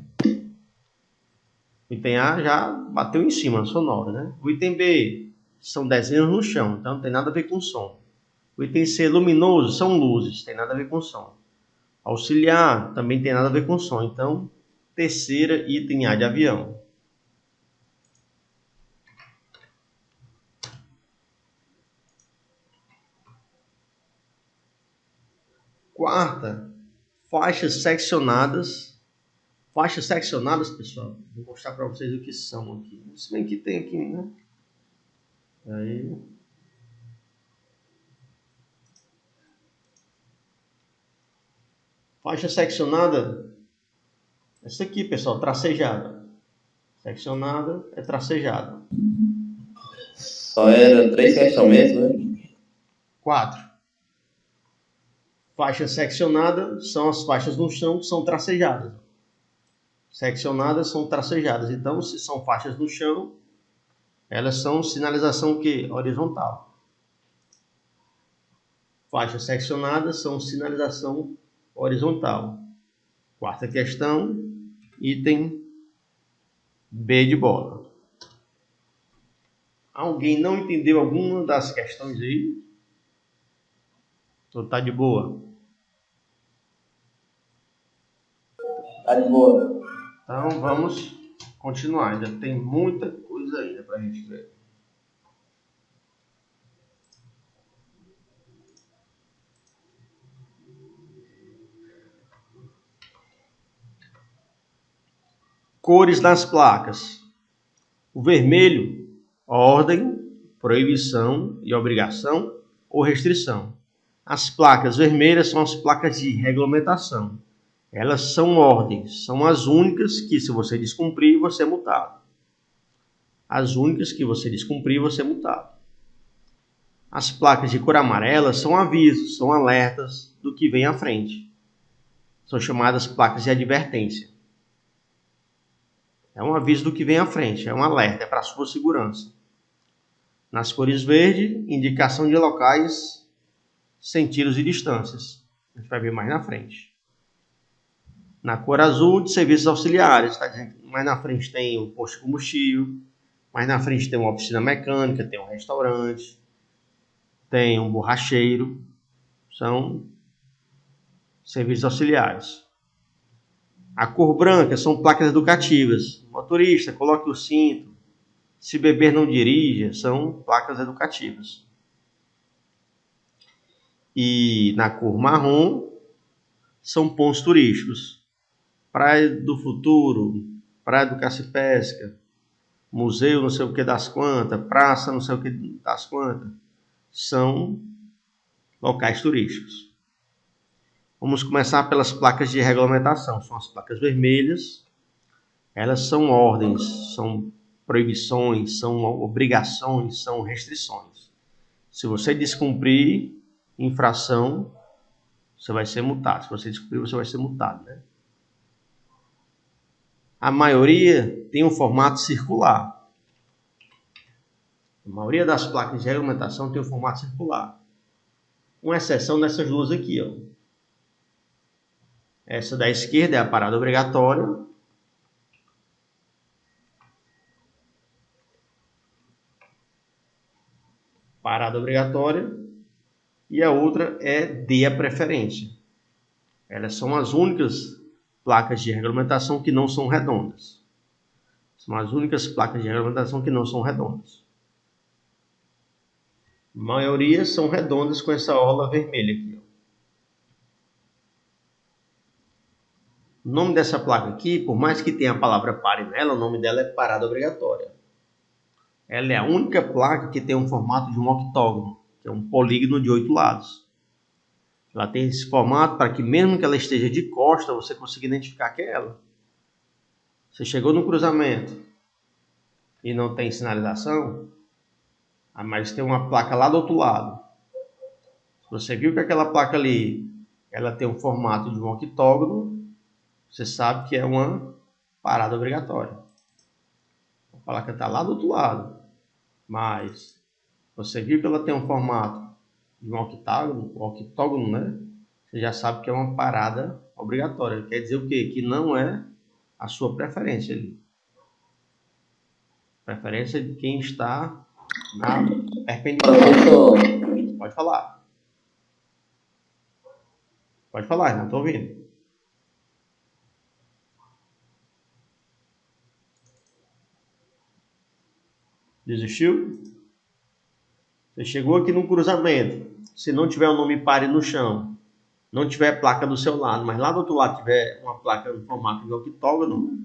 O item A já bateu em cima, sonoro, né? O item B são desenhos no chão, então não tem nada a ver com som. O item C, luminoso, são luzes, tem nada a ver com som. Auxiliar, também tem nada a ver com som. Então, terceira, item A de avião. Quarta, faixas seccionadas. Faixas seccionadas, pessoal, vou mostrar para vocês o que são aqui. Se bem que tem aqui, né? Aí. Faixa seccionada Essa aqui, pessoal, tracejada. Seccionada é tracejada. Só era 3 questões mesmo, né? 4. Faixa seccionada são as faixas no chão que são tracejadas. Seccionadas são tracejadas. Então, se são faixas no chão, elas são sinalização que horizontal. Faixas seccionadas são sinalização horizontal. Quarta questão, item B de bola. Alguém não entendeu alguma das questões aí? Ou tá de boa? Tá de boa. Então vamos continuar. Ainda tem muita coisa ainda para a gente ver. Cores das placas. O vermelho, ordem, proibição e obrigação ou restrição. As placas vermelhas são as placas de regulamentação. Elas são ordens, são as únicas que, se você descumprir, você é multado. As únicas que você descumprir, você é multado. As placas de cor amarela são avisos, são alertas do que vem à frente. São chamadas placas de advertência. É um aviso do que vem à frente, é um alerta, é para a sua segurança. Nas cores verde, indicação de locais, sentidos e distâncias. A gente vai ver mais na frente. Na cor azul, de serviços auxiliares. Tá dizendo que mais na frente tem o posto de combustível, mais na frente tem uma oficina mecânica, tem um restaurante, tem um borracheiro. São serviços auxiliares. A cor branca são placas educativas. Motorista, coloque o cinto. Se beber, não dirija. São placas educativas. E na cor marrom são pontos turísticos. Praia do Futuro, Praia do Caça e Pesca, Museu não sei o que das quantas, Praça não sei o que das quantas. São locais turísticos. Vamos começar pelas placas de regulamentação. São as placas vermelhas. Elas são ordens, são proibições, são obrigações, são restrições. Se você descumprir infração, você vai ser multado. Se você descumprir, você vai ser multado, né? A maioria tem um formato circular. A maioria das placas de regulamentação tem um formato circular. Uma exceção dessas duas aqui, ó. Essa da esquerda é a parada obrigatória. Parada obrigatória. E a outra é dê a preferência. Elas são as únicas placas de regulamentação que não são redondas. São as únicas placas de regulamentação que não são redondas. A maioria são redondas com essa orla vermelha aqui. Ó. O nome dessa placa aqui, por mais que tenha a palavra pare nela, o nome dela é parada obrigatória. Ela é a única placa que tem um formato de um octógono, que é um polígono de 8 lados. Ela tem esse formato para que mesmo que ela esteja de costa, você consiga identificar que é ela. Você chegou no cruzamento e não tem sinalização, mas tem uma placa lá do outro lado. Se você viu que aquela placa ali, ela tem um formato de um octógono, você sabe que é uma parada obrigatória. A placa está lá do outro lado, mas você viu que ela tem um formato de um octógono, né? Você já sabe que é uma parada obrigatória. Quer dizer o quê? Que não é a sua preferência ali. Preferência de quem está na perpendicular. Professor, Pode falar. Pode falar, não estou ouvindo. Desistiu? Você chegou aqui no cruzamento. Se não tiver o nome pare no chão, não tiver placa do seu lado, mas lá do outro lado tiver uma placa no formato de octógono,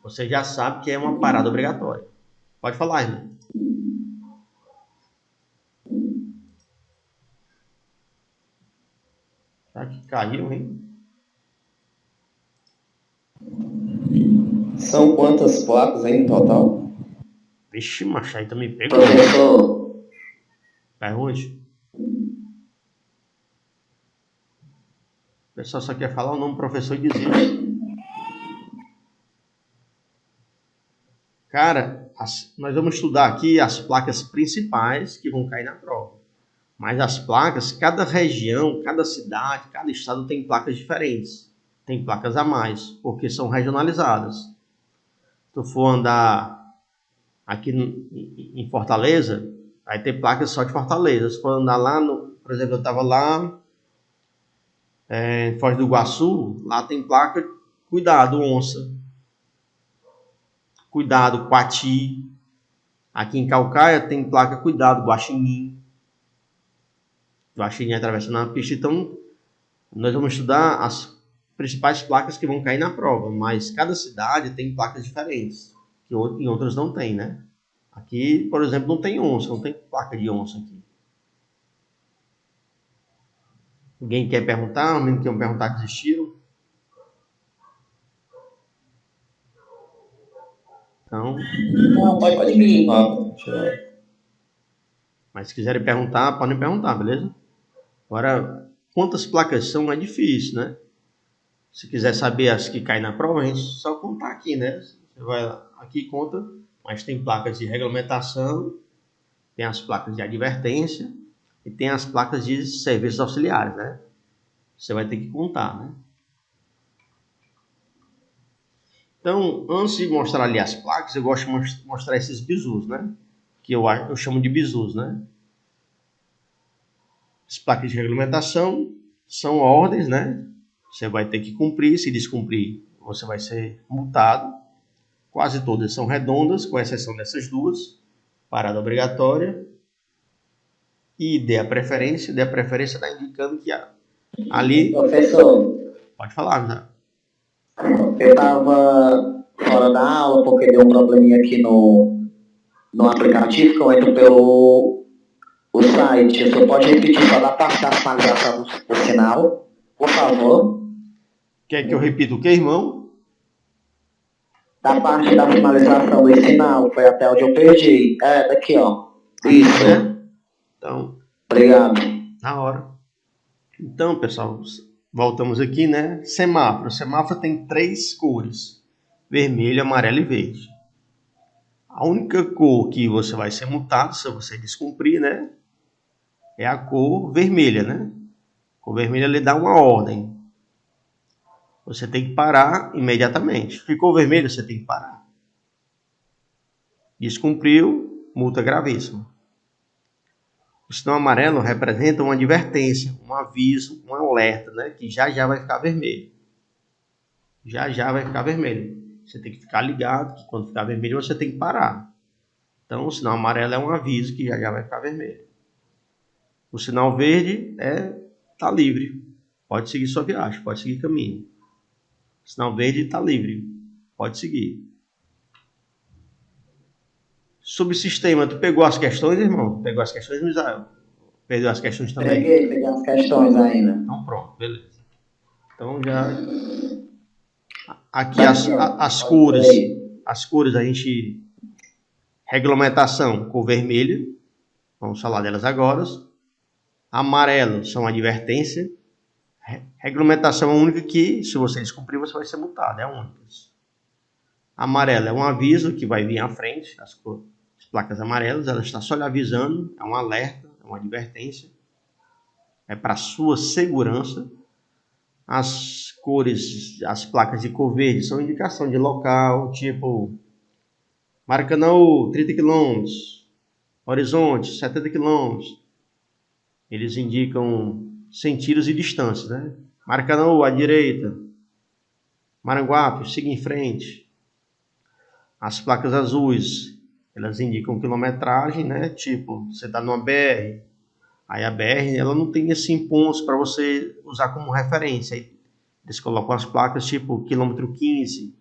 você já sabe que é uma parada obrigatória. Pode falar, irmão. Será que caiu, hein? São quantas placas aí no total? Vixe, macho, aí também pegou. Professor, Pergunte. O pessoal só quer falar o nome do professor e desiste. Cara, nós vamos estudar aqui as placas principais que vão cair na prova. Mas as placas, cada região, cada cidade, cada estado tem placas diferentes. Tem placas a mais, porque são regionalizadas. Se tu for andar aqui em Fortaleza, vai ter placas só de Fortaleza. Se for andar lá, por exemplo, eu estava lá em Foz do Iguaçu, lá tem placa cuidado onça, cuidado coati. Aqui em Calcaia tem placa cuidado guaxinim. Guaxinim atravessando a pista. Então, nós vamos estudar as principais placas que vão cair na prova, mas cada cidade tem placas diferentes, que em outras não tem, né? Aqui, por exemplo, não tem onça, não tem placa de onça aqui. Alguém quer perguntar? Os meninos querem perguntar, desistiram? Então, não, pode vir. mas se quiserem perguntar, podem perguntar, beleza? Agora, quantas placas são é difícil, né? Se quiser saber as que caem na prova, a gente só contar aqui, né? Você vai aqui e conta, mas tem placas de regulamentação, tem as placas de advertência e tem as placas de serviços auxiliares, né? Você vai ter que contar, né? Então, antes de mostrar ali as placas, eu gosto de mostrar esses bizus, né? Que eu chamo de bizus, né? As placas de regulamentação são ordens, né? Você vai ter que cumprir, se descumprir, você vai ser multado. Quase todas são redondas, com exceção dessas duas. Parada obrigatória. E dê a preferência está indicando que ali... Professor, Pode falar, né? eu estava fora da aula porque deu um probleminha aqui no aplicativo que eu entro pelo o site. O senhor pode repetir só da parte da finalização do sinal, por favor? Quer que eu repita o que, irmão? Da parte da finalização do sinal, foi até onde eu perdi. É, daqui, ó. Isso. Né? Então, obrigado. Na hora. Então, pessoal, voltamos aqui, né? Semáforo. O semáforo tem 3 cores: vermelho, amarelo e verde. A única cor que você vai ser multado se você descumprir, né? É a cor vermelha, né? A cor vermelha lhe dá uma ordem. Você tem que parar imediatamente. Ficou vermelho, você tem que parar. Descumpriu, multa gravíssima. O sinal amarelo representa uma advertência, um aviso, um alerta, né? Que já vai ficar vermelho. Já vai ficar vermelho. Você tem que ficar ligado que quando ficar vermelho você tem que parar. Então o sinal amarelo é um aviso que já vai ficar vermelho. O sinal verde tá livre. Pode seguir sua viagem, pode seguir caminho. O sinal verde está livre. Pode seguir. Subsistema, tu pegou as questões, irmão? Pegou as questões, Misael? Perdeu as questões também? Peguei as questões ainda. Então pronto, beleza. Então já... Aqui as cores a gente... Regulamentação, cor vermelha. Vamos falar delas agora. Amarelo são advertência. Regulamentação é a única que, se você descumprir, você vai ser multado. É a única. Amarelo é um aviso que vai vir à frente. As placas amarelas, ela está só lhe avisando. É um alerta, é uma advertência. É para sua segurança. As cores, as placas de cor verde são indicação de local, tipo Maracanã, 30 km, Horizonte, 70 km. Eles indicam sentidos e distâncias, né? Maracanã, à direita. Maranguape, siga em frente. As placas azuis, elas indicam quilometragem, né? Tipo, você está numa BR, aí a BR, ela não tem esse pontos para você usar como referência. Aí eles colocam as placas tipo quilômetro 15,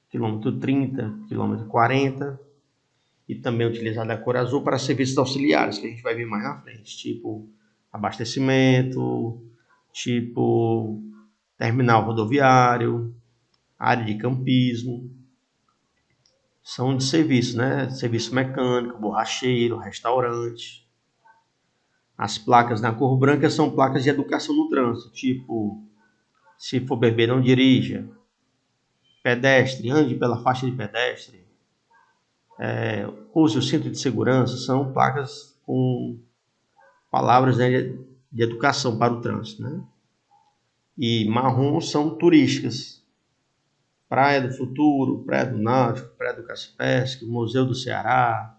quilômetro 30, quilômetro 40. E também utilizada a cor azul para serviços auxiliares, que a gente vai ver mais na frente. Tipo, abastecimento, tipo, terminal rodoviário, área de campismo. são de serviço, né? Serviço mecânico, borracheiro, restaurante. As placas na cor branca são placas de educação no trânsito, tipo, se for beber, não dirija. Pedestre, ande pela faixa de pedestre. Use o cinto de segurança, são placas com palavras, né, de educação para o trânsito, né? E marrom são turísticas. Praia do Futuro, Praia do Náutico, Praia do Caspesque, Museu do Ceará.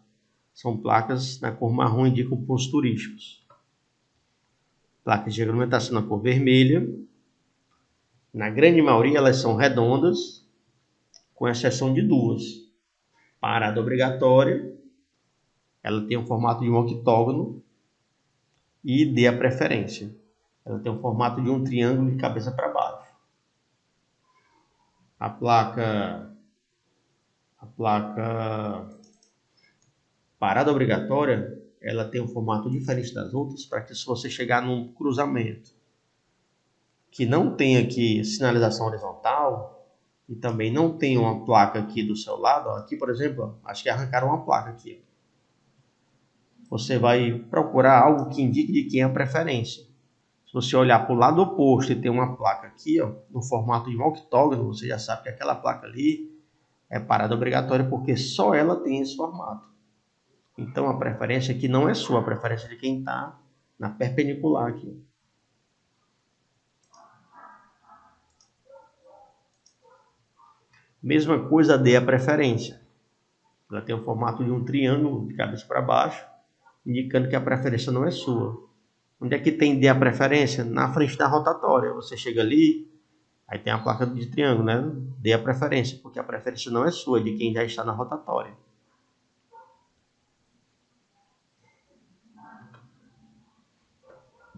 São placas na cor marrom, indicam pontos turísticos. Placas de regulamentação na cor vermelha. Na grande maioria elas são redondas, com exceção de duas. Parada obrigatória, ela tem o formato de um octógono, e dê a preferência. Ela tem o formato de um triângulo de cabeça para baixo. A placa parada obrigatória, ela tem um formato diferente das outras, para que se você chegar num cruzamento que não tem aqui sinalização horizontal e também não tem uma placa aqui do seu lado, ó, aqui por exemplo, ó, acho que arrancaram uma placa aqui. Você vai procurar algo que indique de quem é a preferência. Se você olhar para o lado oposto e tem uma placa aqui, ó, no formato de um octógono, você já sabe que aquela placa ali é parada obrigatória, porque só ela tem esse formato. Então a preferência aqui não é sua, a preferência é de quem está na perpendicular aqui. Mesma coisa, dê a preferência. Ela tem o formato de um triângulo de cabeça para baixo, indicando que a preferência não é sua. Onde é que tem dê a preferência? Na frente da rotatória. Você chega ali, aí tem a placa de triângulo, né? Dê a preferência, porque a preferência não é sua, é de quem já está na rotatória.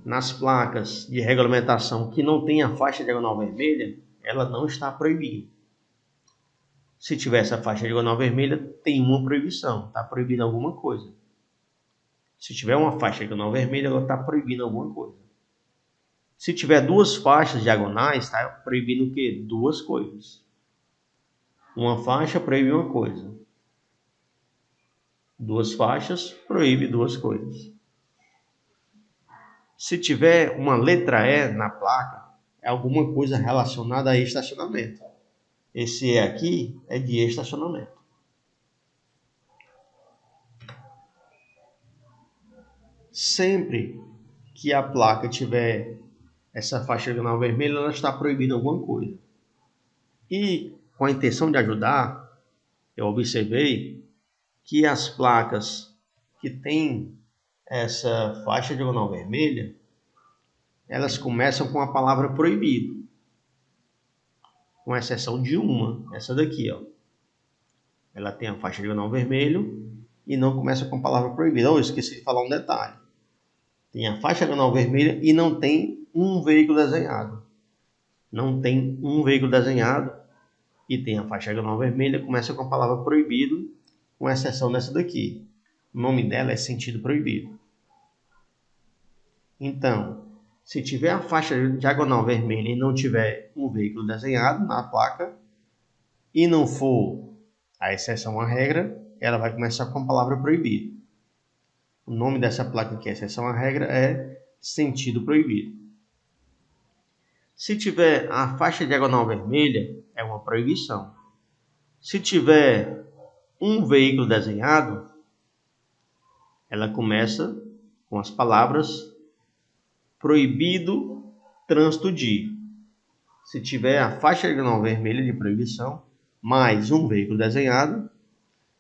Nas placas de regulamentação que não tem a faixa diagonal vermelha, ela não está proibida. Se tiver essa faixa diagonal vermelha, tem uma proibição, está proibindo alguma coisa. Se tiver uma faixa diagonal vermelha, ela está proibindo alguma coisa. Se tiver duas faixas diagonais, está proibindo o quê? Duas coisas. Uma faixa proíbe uma coisa. Duas faixas proíbe duas coisas. Se tiver uma letra E na placa, é alguma coisa relacionada a estacionamento. Esse E aqui é de estacionamento. Sempre que a placa tiver essa faixa diagonal vermelha, ela está proibindo alguma coisa. E com a intenção de ajudar, eu observei que as placas que têm essa faixa diagonal vermelha, elas começam com a palavra proibido, com exceção de uma, essa daqui, ó. Ela tem a faixa diagonal vermelho e não começa com a palavra proibido. Eu esqueci de falar um detalhe. Tem a faixa diagonal vermelha e não tem um veículo desenhado. Não tem um veículo desenhado e tem a faixa diagonal vermelha, começa com a palavra proibido, com exceção dessa daqui. O nome dela é sentido proibido. Então, se tiver a faixa diagonal vermelha e não tiver um veículo desenhado na placa, e não for a exceção à regra, ela vai começar com a palavra proibido. O nome dessa placa que é exceção à regra é sentido proibido. Se tiver a faixa diagonal vermelha, é uma proibição. Se tiver um veículo desenhado, ela começa com as palavras proibido trânsito de. Se tiver a faixa diagonal vermelha de proibição, mais um veículo desenhado,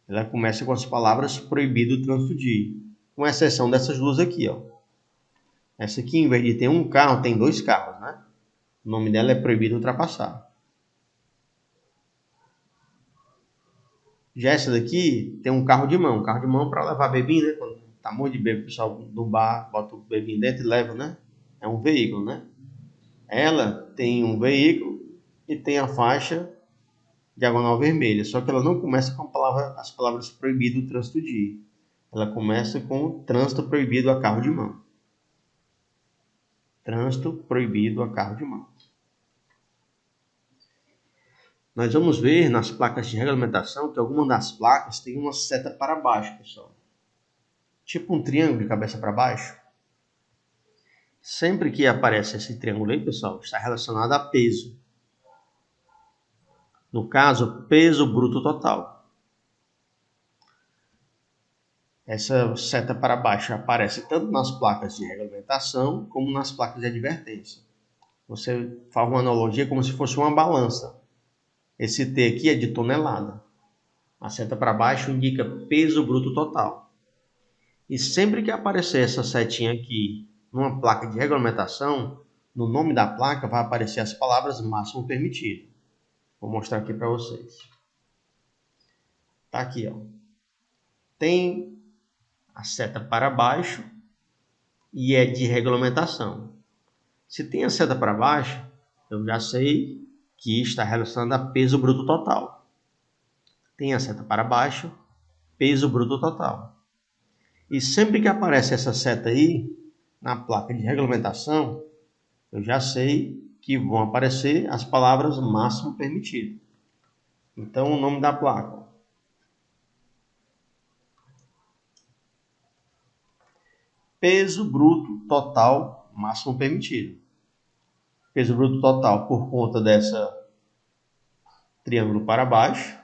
ela começa com as palavras proibido trânsito de, com exceção dessas duas aqui, ó. Essa aqui, em vez de ter um carro, tem dois carros, né? O nome dela é proibido ultrapassar. Já essa daqui tem um carro de mão. Um carro de mão para levar bebinho, né? Quando tá muito de bebê, o pessoal do bar bota o bebinho dentro e leva, né? É um veículo, né? Ela tem um veículo e tem a faixa diagonal vermelha. Só que ela não começa com as palavras proibido trânsito de ir. Ela começa com trânsito proibido a carro de mão. Trânsito proibido a carro de mão. Nós vamos ver nas placas de regulamentação que algumas das placas têm uma seta para baixo, pessoal. Tipo um triângulo de cabeça para baixo. Sempre que aparece esse triângulo aí, pessoal, está relacionado a peso. No caso, peso bruto total. Essa seta para baixo aparece tanto nas placas de regulamentação como nas placas de advertência. Você faz uma analogia como se fosse uma balança. Esse T aqui é de tonelada. A seta para baixo indica peso bruto total. E sempre que aparecer essa setinha aqui numa placa de regulamentação, no nome da placa vai aparecer as palavras máximo permitido. Vou mostrar aqui para vocês. Tá aqui, ó. Tem a seta para baixo e é de regulamentação. Se tem a seta para baixo, eu já sei que está relacionado a peso bruto total. Tem a seta para baixo, peso bruto total. E sempre que aparece essa seta aí, na placa de regulamentação, eu já sei que vão aparecer as palavras máximo permitido. Então, o nome da placa. Peso bruto total máximo permitido. Peso bruto total por conta dessa triângulo para baixo.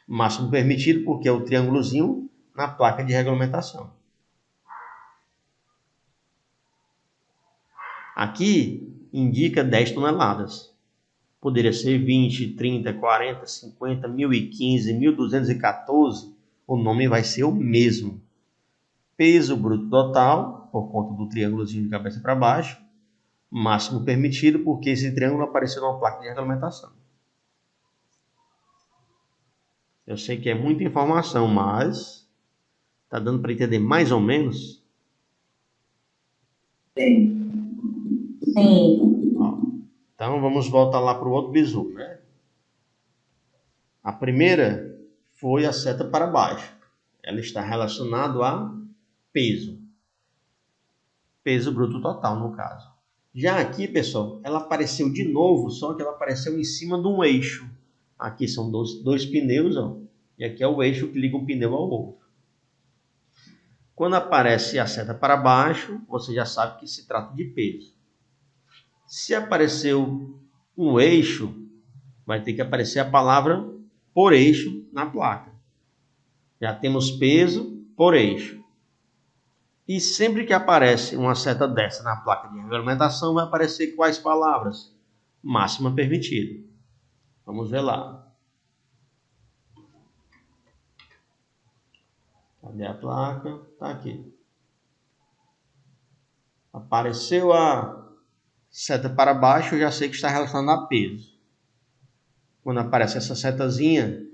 Máximo permitido porque é o triângulozinho na placa de regulamentação. Aqui indica 10 toneladas. Poderia ser 20, 30, 40, 50, 1015, 1214. O nome vai ser o mesmo. Peso bruto total, por conta do triângulozinho de cabeça para baixo. Máximo permitido, porque esse triângulo apareceu numa placa de regulamentação. Eu sei que é muita informação, mas está dando para entender mais ou menos? Sim. Ó, então vamos voltar lá para o outro bizu, né? A primeira foi a seta para baixo. Ela está relacionada a peso. Peso bruto total, no caso. Já aqui, pessoal, ela apareceu de novo, só que ela apareceu em cima de um eixo. Aqui são dois pneus, ó, e aqui é o eixo que liga um pneu ao outro. Quando aparece a seta para baixo, você já sabe que se trata de peso. Se apareceu um eixo, vai ter que aparecer a palavra por eixo na placa. Já temos peso por eixo. E sempre que aparece uma seta dessa na placa de regulamentação, vai aparecer quais palavras? Máxima permitida. Vamos ver lá. Cadê a placa? Tá aqui. Apareceu a seta para baixo, eu já sei que está relacionado a peso. Quando aparece essa setazinha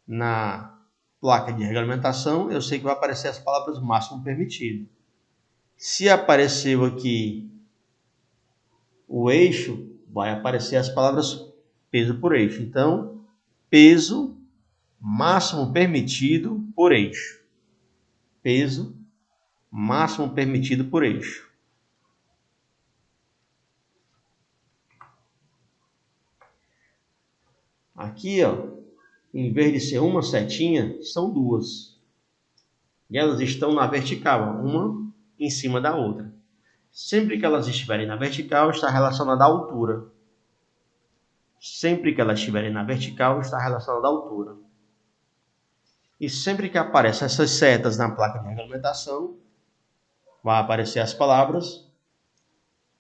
na placa de regulamentação, eu sei que vai aparecer as palavras máximo permitido. Se apareceu aqui o eixo, vai aparecer as palavras peso por eixo. Então, peso máximo permitido por eixo. Peso máximo permitido por eixo. Aqui, ó, em vez de ser uma setinha, são duas. E elas estão na vertical, uma em cima da outra. Sempre que elas estiverem na vertical, está relacionada à altura. Sempre que elas estiverem na vertical, está relacionada à altura. E sempre que aparecem essas setas na placa de regulamentação, vai aparecer as palavras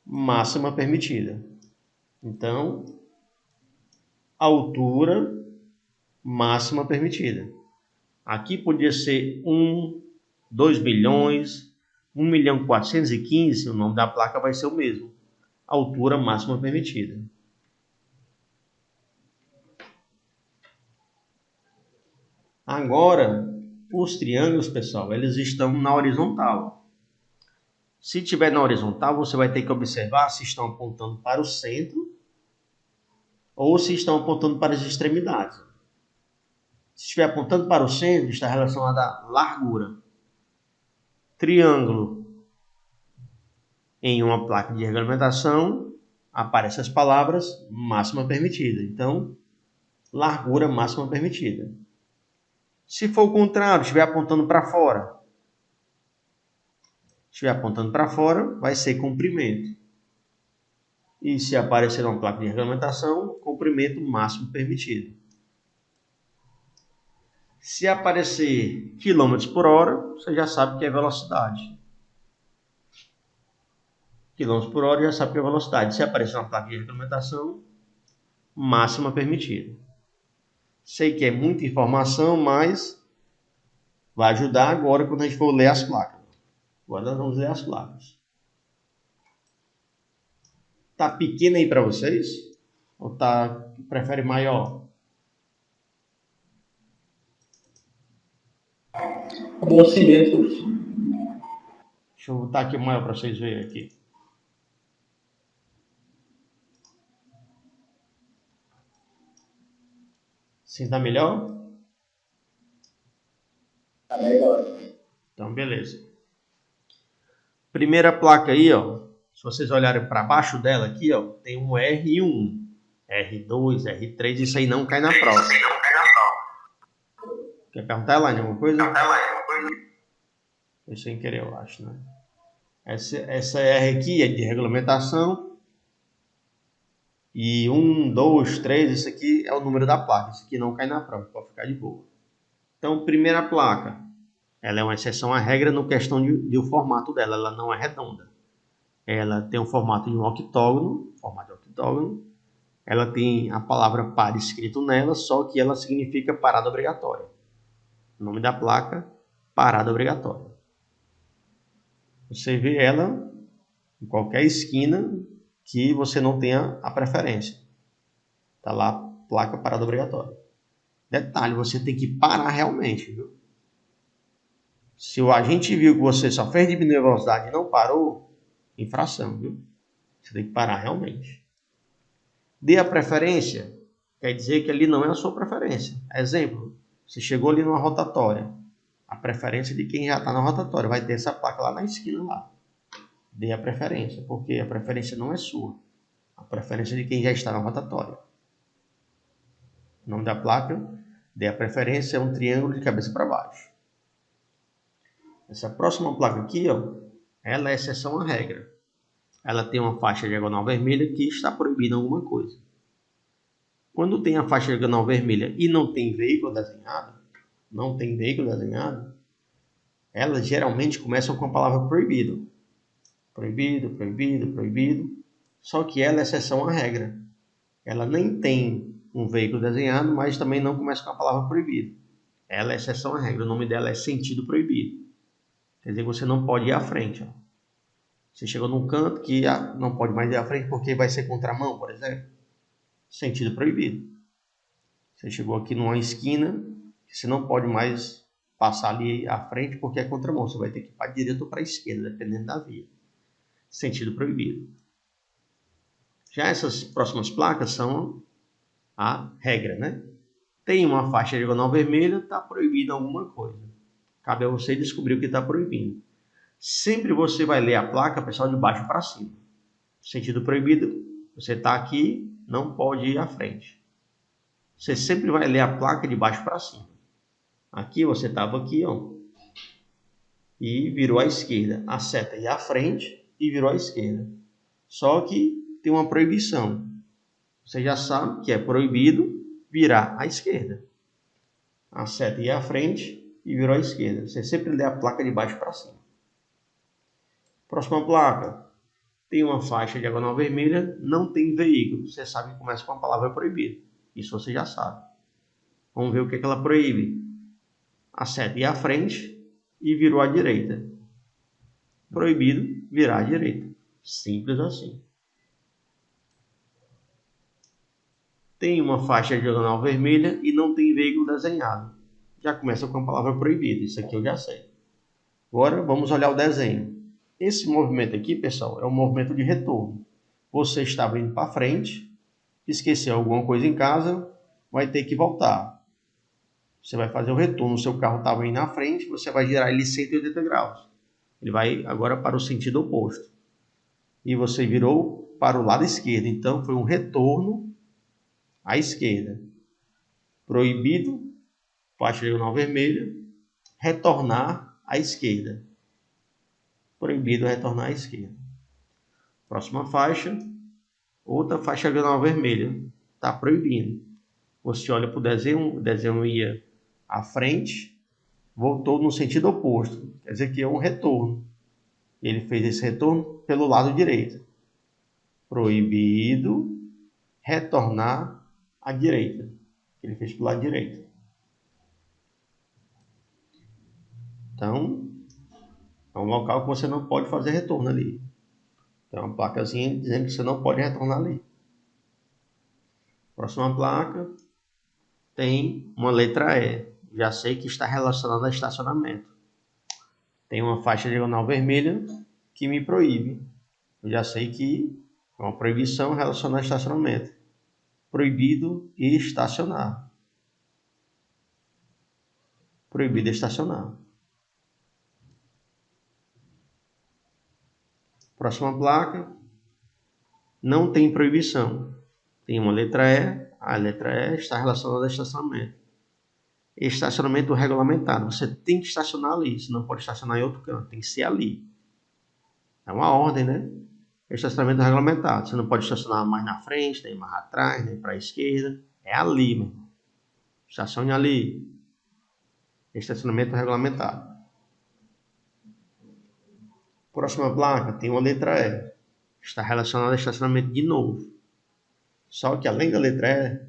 máxima permitida. Então, altura máxima permitida. Aqui podia ser 1, 2 bilhões, 1.415.000, o nome da placa vai ser o mesmo. Altura máxima permitida. Agora, os triângulos, pessoal, eles estão na horizontal. Se estiver na horizontal, você vai ter que observar se estão apontando para o centro ou se estão apontando para as extremidades. Se estiver apontando para o centro, está relacionado à largura. Triângulo em uma placa de regulamentação, aparecem as palavras máxima permitida. Então, largura máxima permitida. Se for o contrário, estiver apontando para fora, vai ser comprimento. E se aparecer uma placa de regulamentação, comprimento máximo permitido. Se aparecer km por hora, você já sabe que é velocidade. Km por hora já sabe que é velocidade. Se aparecer uma placa de regulamentação, máxima permitida. Sei que é muita informação, mas vai ajudar agora quando a gente for ler as placas. Agora nós vamos ler as placas. Tá pequena aí para vocês? Ou prefere maior? Bom sim mesmo. Deixa eu botar aqui maior para vocês verem aqui. Sim, tá melhor? Tá melhor. Então, beleza. Primeira placa aí, ó. Se vocês olharem para baixo dela aqui, ó, tem um R e um R2, R3, isso aí não cai na prova. Quer perguntar, Elaine, alguma coisa? Foi sem querer, eu acho, né? Essa R aqui é de regulamentação. E 1, 2, 3, isso aqui é o número da placa. Isso aqui não cai na prova, pode ficar de boa. Então, primeira placa. Ela é uma exceção à regra no questão de o formato dela. Ela não é redonda. Ela tem o formato de um octógono. Ela tem a palavra par escrito nela, só que ela significa parada obrigatória. O nome da placa, parada obrigatória. Você vê ela em qualquer esquina que você não tenha a preferência. Está lá, placa parada obrigatória. Detalhe, você tem que parar realmente, viu? Se o agente viu que você só fez diminuir a velocidade e não parou, infração, viu? Você tem que parar realmente. Dê a preferência, quer dizer que ali não é a sua preferência. Exemplo, você chegou ali numa rotatória. A preferência de quem já está na rotatória. Vai ter essa placa lá na esquina lá. Dê a preferência, porque a preferência não é sua. A preferência de quem já está na rotatória. O nome da placa, dê a preferência, é um triângulo de cabeça para baixo. Essa próxima placa aqui, ó, ela é exceção à regra. Ela tem uma faixa diagonal vermelha que está proibida alguma coisa. Quando tem a faixa diagonal vermelha e não tem veículo desenhado, elas geralmente começam com a palavra proibido. Proibido, proibido, proibido. Só que ela é exceção à regra. Ela nem tem um veículo desenhado, mas também não começa com a palavra proibido. Ela é exceção à regra. O nome dela é sentido proibido. Quer dizer que você não pode ir à frente. Ó. Você chegou num canto que não pode mais ir à frente porque vai ser contramão, por exemplo. Sentido proibido. Você chegou aqui numa esquina que você não pode mais passar ali à frente porque é contramão. Você vai ter que ir para a direita ou para a esquerda, dependendo da via. Sentido proibido. Já essas próximas placas são a regra, né? Tem uma faixa diagonal vermelha, está proibido alguma coisa. Cabe a você descobrir o que está proibido. Sempre você vai ler a placa, pessoal, de baixo para cima. Sentido proibido, você está aqui, não pode ir à frente. Você sempre vai ler a placa de baixo para cima. Aqui você estava aqui, ó, e virou à esquerda. A seta ia à frente e virou à esquerda. Só que tem uma proibição. Você já sabe que é proibido virar à esquerda. A seta ia à frente e virou à esquerda. Você sempre lê a placa de baixo para cima. Próxima placa. Tem uma faixa diagonal vermelha, não tem veículo. Você sabe que começa com a palavra proibido. Isso você já sabe. Vamos ver o que ela proíbe. A seta ia à frente e virou à direita. Proibido virar à direita. Simples assim. Tem uma faixa diagonal vermelha e não tem veículo desenhado. Já começa com a palavra proibido. Isso aqui eu já sei. Agora vamos olhar o desenho. Esse movimento aqui, pessoal, é um movimento de retorno. Você estava indo para frente, esqueceu alguma coisa em casa, vai ter que voltar. Você vai fazer o retorno. O seu carro estava indo na frente, você vai girar ele 180 graus. Ele vai agora para o sentido oposto. E você virou para o lado esquerdo. Então, foi um retorno à esquerda. proibido, faixa diagonal vermelha, retornar à esquerda. Proibido retornar à esquerda. Próxima faixa, outra faixa diagonal vermelha, está proibindo. Você olha para o desenho ia à frente, voltou no sentido oposto, quer dizer que é um retorno. Ele fez esse retorno pelo lado direito. Proibido retornar à direita. Ele fez pelo lado direito. Então, é um local que você não pode fazer retorno ali. Tem uma placazinha dizendo que você não pode retornar ali. Próxima placa tem uma letra E. Já sei que está relacionada a estacionamento. Tem uma faixa diagonal vermelha que me proíbe. Eu já sei que é uma proibição relacionada a estacionamento. Proibido estacionar. Proibido estacionar. Próxima placa. Não tem proibição. Tem uma letra E. A letra E está relacionada a estacionamento. Estacionamento regulamentado. Você tem que estacionar ali. Você não pode estacionar em outro canto. Tem que ser ali. É uma ordem, né? Estacionamento regulamentado. Você não pode estacionar mais na frente, nem mais atrás, nem para a esquerda. É ali, meu irmão. Estacione ali. Estacionamento regulamentado. Próxima placa tem uma letra E. Está relacionada a estacionamento de novo. Só que além da letra E,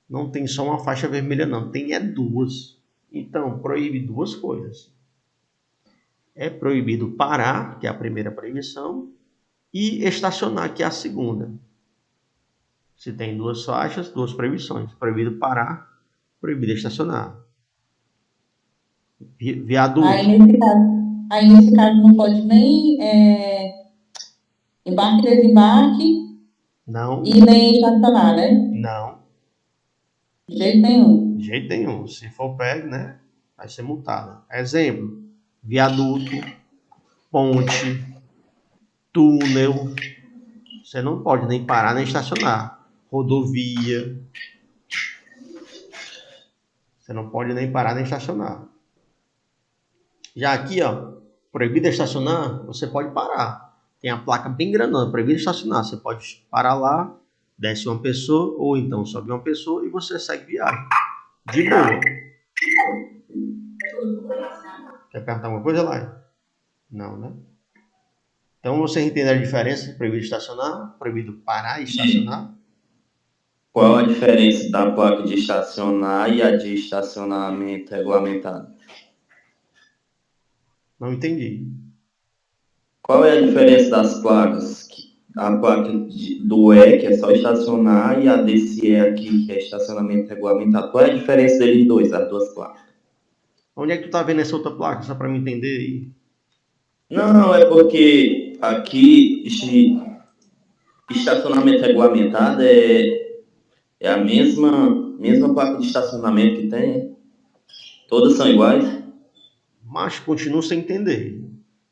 não tem só uma faixa vermelha não. Tem duas. Então, proíbe duas coisas. É proibido parar, que é a primeira proibição, e estacionar, que é a segunda. Se tem duas faixas, duas proibições. Proibido parar, proibido estacionar. Viaduto. Aí nesse caso não pode nem embarque, desembarque. Não. E nem estacionar, né? Não. De jeito nenhum. De jeito nenhum. Se for pego, né? Vai ser multado. Exemplo. Viaduto, ponte, túnel. Você não pode nem parar nem estacionar. Rodovia. Você não pode nem parar nem estacionar. Já aqui, ó, proibido estacionar, você pode parar. Tem a placa bem grandona, proibido estacionar. Você pode parar lá, desce uma pessoa, ou então sobe uma pessoa e você segue viagem. De boa. Quer perguntar alguma coisa, Lai? Não, né? Então você entende a diferença de proibido estacionar, proibido parar e estacionar? Qual a diferença da placa de estacionar e a de estacionamento regulamentado? Não entendi. Qual é a diferença das placas? A placa do E, que é só estacionar, e a desse E aqui, que é estacionamento regulamentado. Qual é a diferença deles dois, as duas placas? Onde é que tu tá vendo essa outra placa, só para me entender aí? Não, é porque aqui estacionamento regulamentado é a mesma placa de estacionamento que tem. Todas são iguais. Mas continuo sem entender.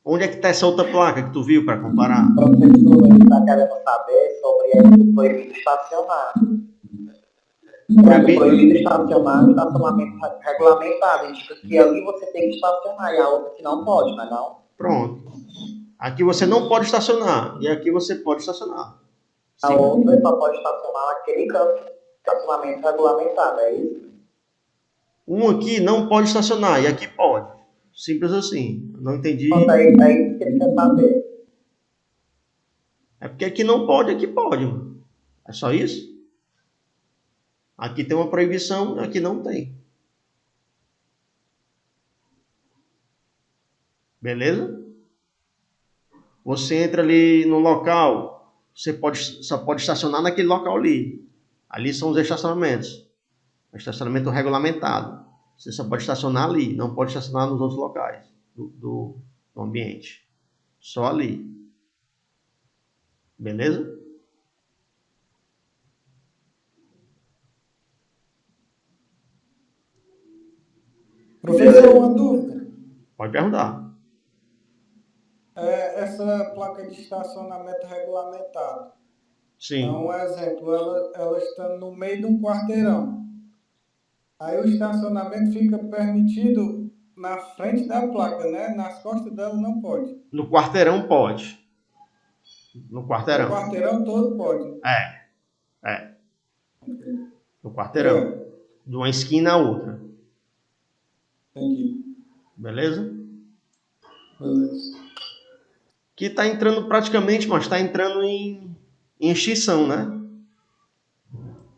Onde é que tá essa outra placa que tu viu para comparar? O professor está querendo saber sobre o proibido estacionar. Proibido estacionar, estacionamento regulamentado. Indica que ali você tem que estacionar e a outra que não pode, não é não? Pronto. Aqui você não pode estacionar e aqui você pode estacionar. A outra só pode estacionar naquele canto. Estacionamento regulamentado, é isso? Um aqui não pode estacionar e aqui pode. Simples assim. Não entendi. Então, é isso que ele quer saber. É porque aqui não pode, aqui pode, mano. É só isso? Aqui tem uma proibição, aqui não tem. Beleza? Você entra ali no local, você só pode estacionar naquele local ali. Ali são os estacionamentos. Estacionamento regulamentado. Você só pode estacionar ali, não pode estacionar nos outros locais do ambiente. Só ali. Beleza? Professor, uma dúvida. Pode perguntar. Essa placa de estacionamento regulamentado. Sim. Então, um exemplo, ela está no meio de um quarteirão. Aí o estacionamento fica permitido na frente da placa, né? Nas costas dela não pode. No quarteirão pode. No O quarteirão. quarteirão todo pode. É. No quarteirão. De uma esquina a outra. Entendi. Beleza? Beleza. Que está entrando praticamente, mas está entrando em extinção, né?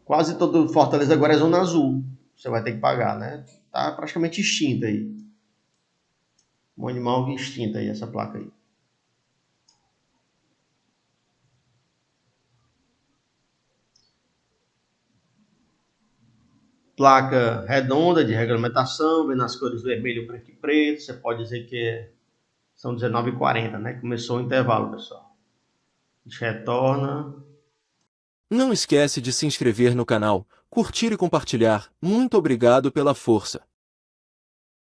Quase todo Fortaleza agora é zona azul. Você vai ter que pagar, né? Tá praticamente extinta aí. Um animal extinto aí, essa placa aí. Placa redonda de regulamentação, vendo as cores vermelho, branco e preto. Você pode dizer que são 19h40, né? Começou o intervalo, pessoal. A gente retorna. Não esquece de se inscrever no canal, curtir e compartilhar. Muito obrigado pela força.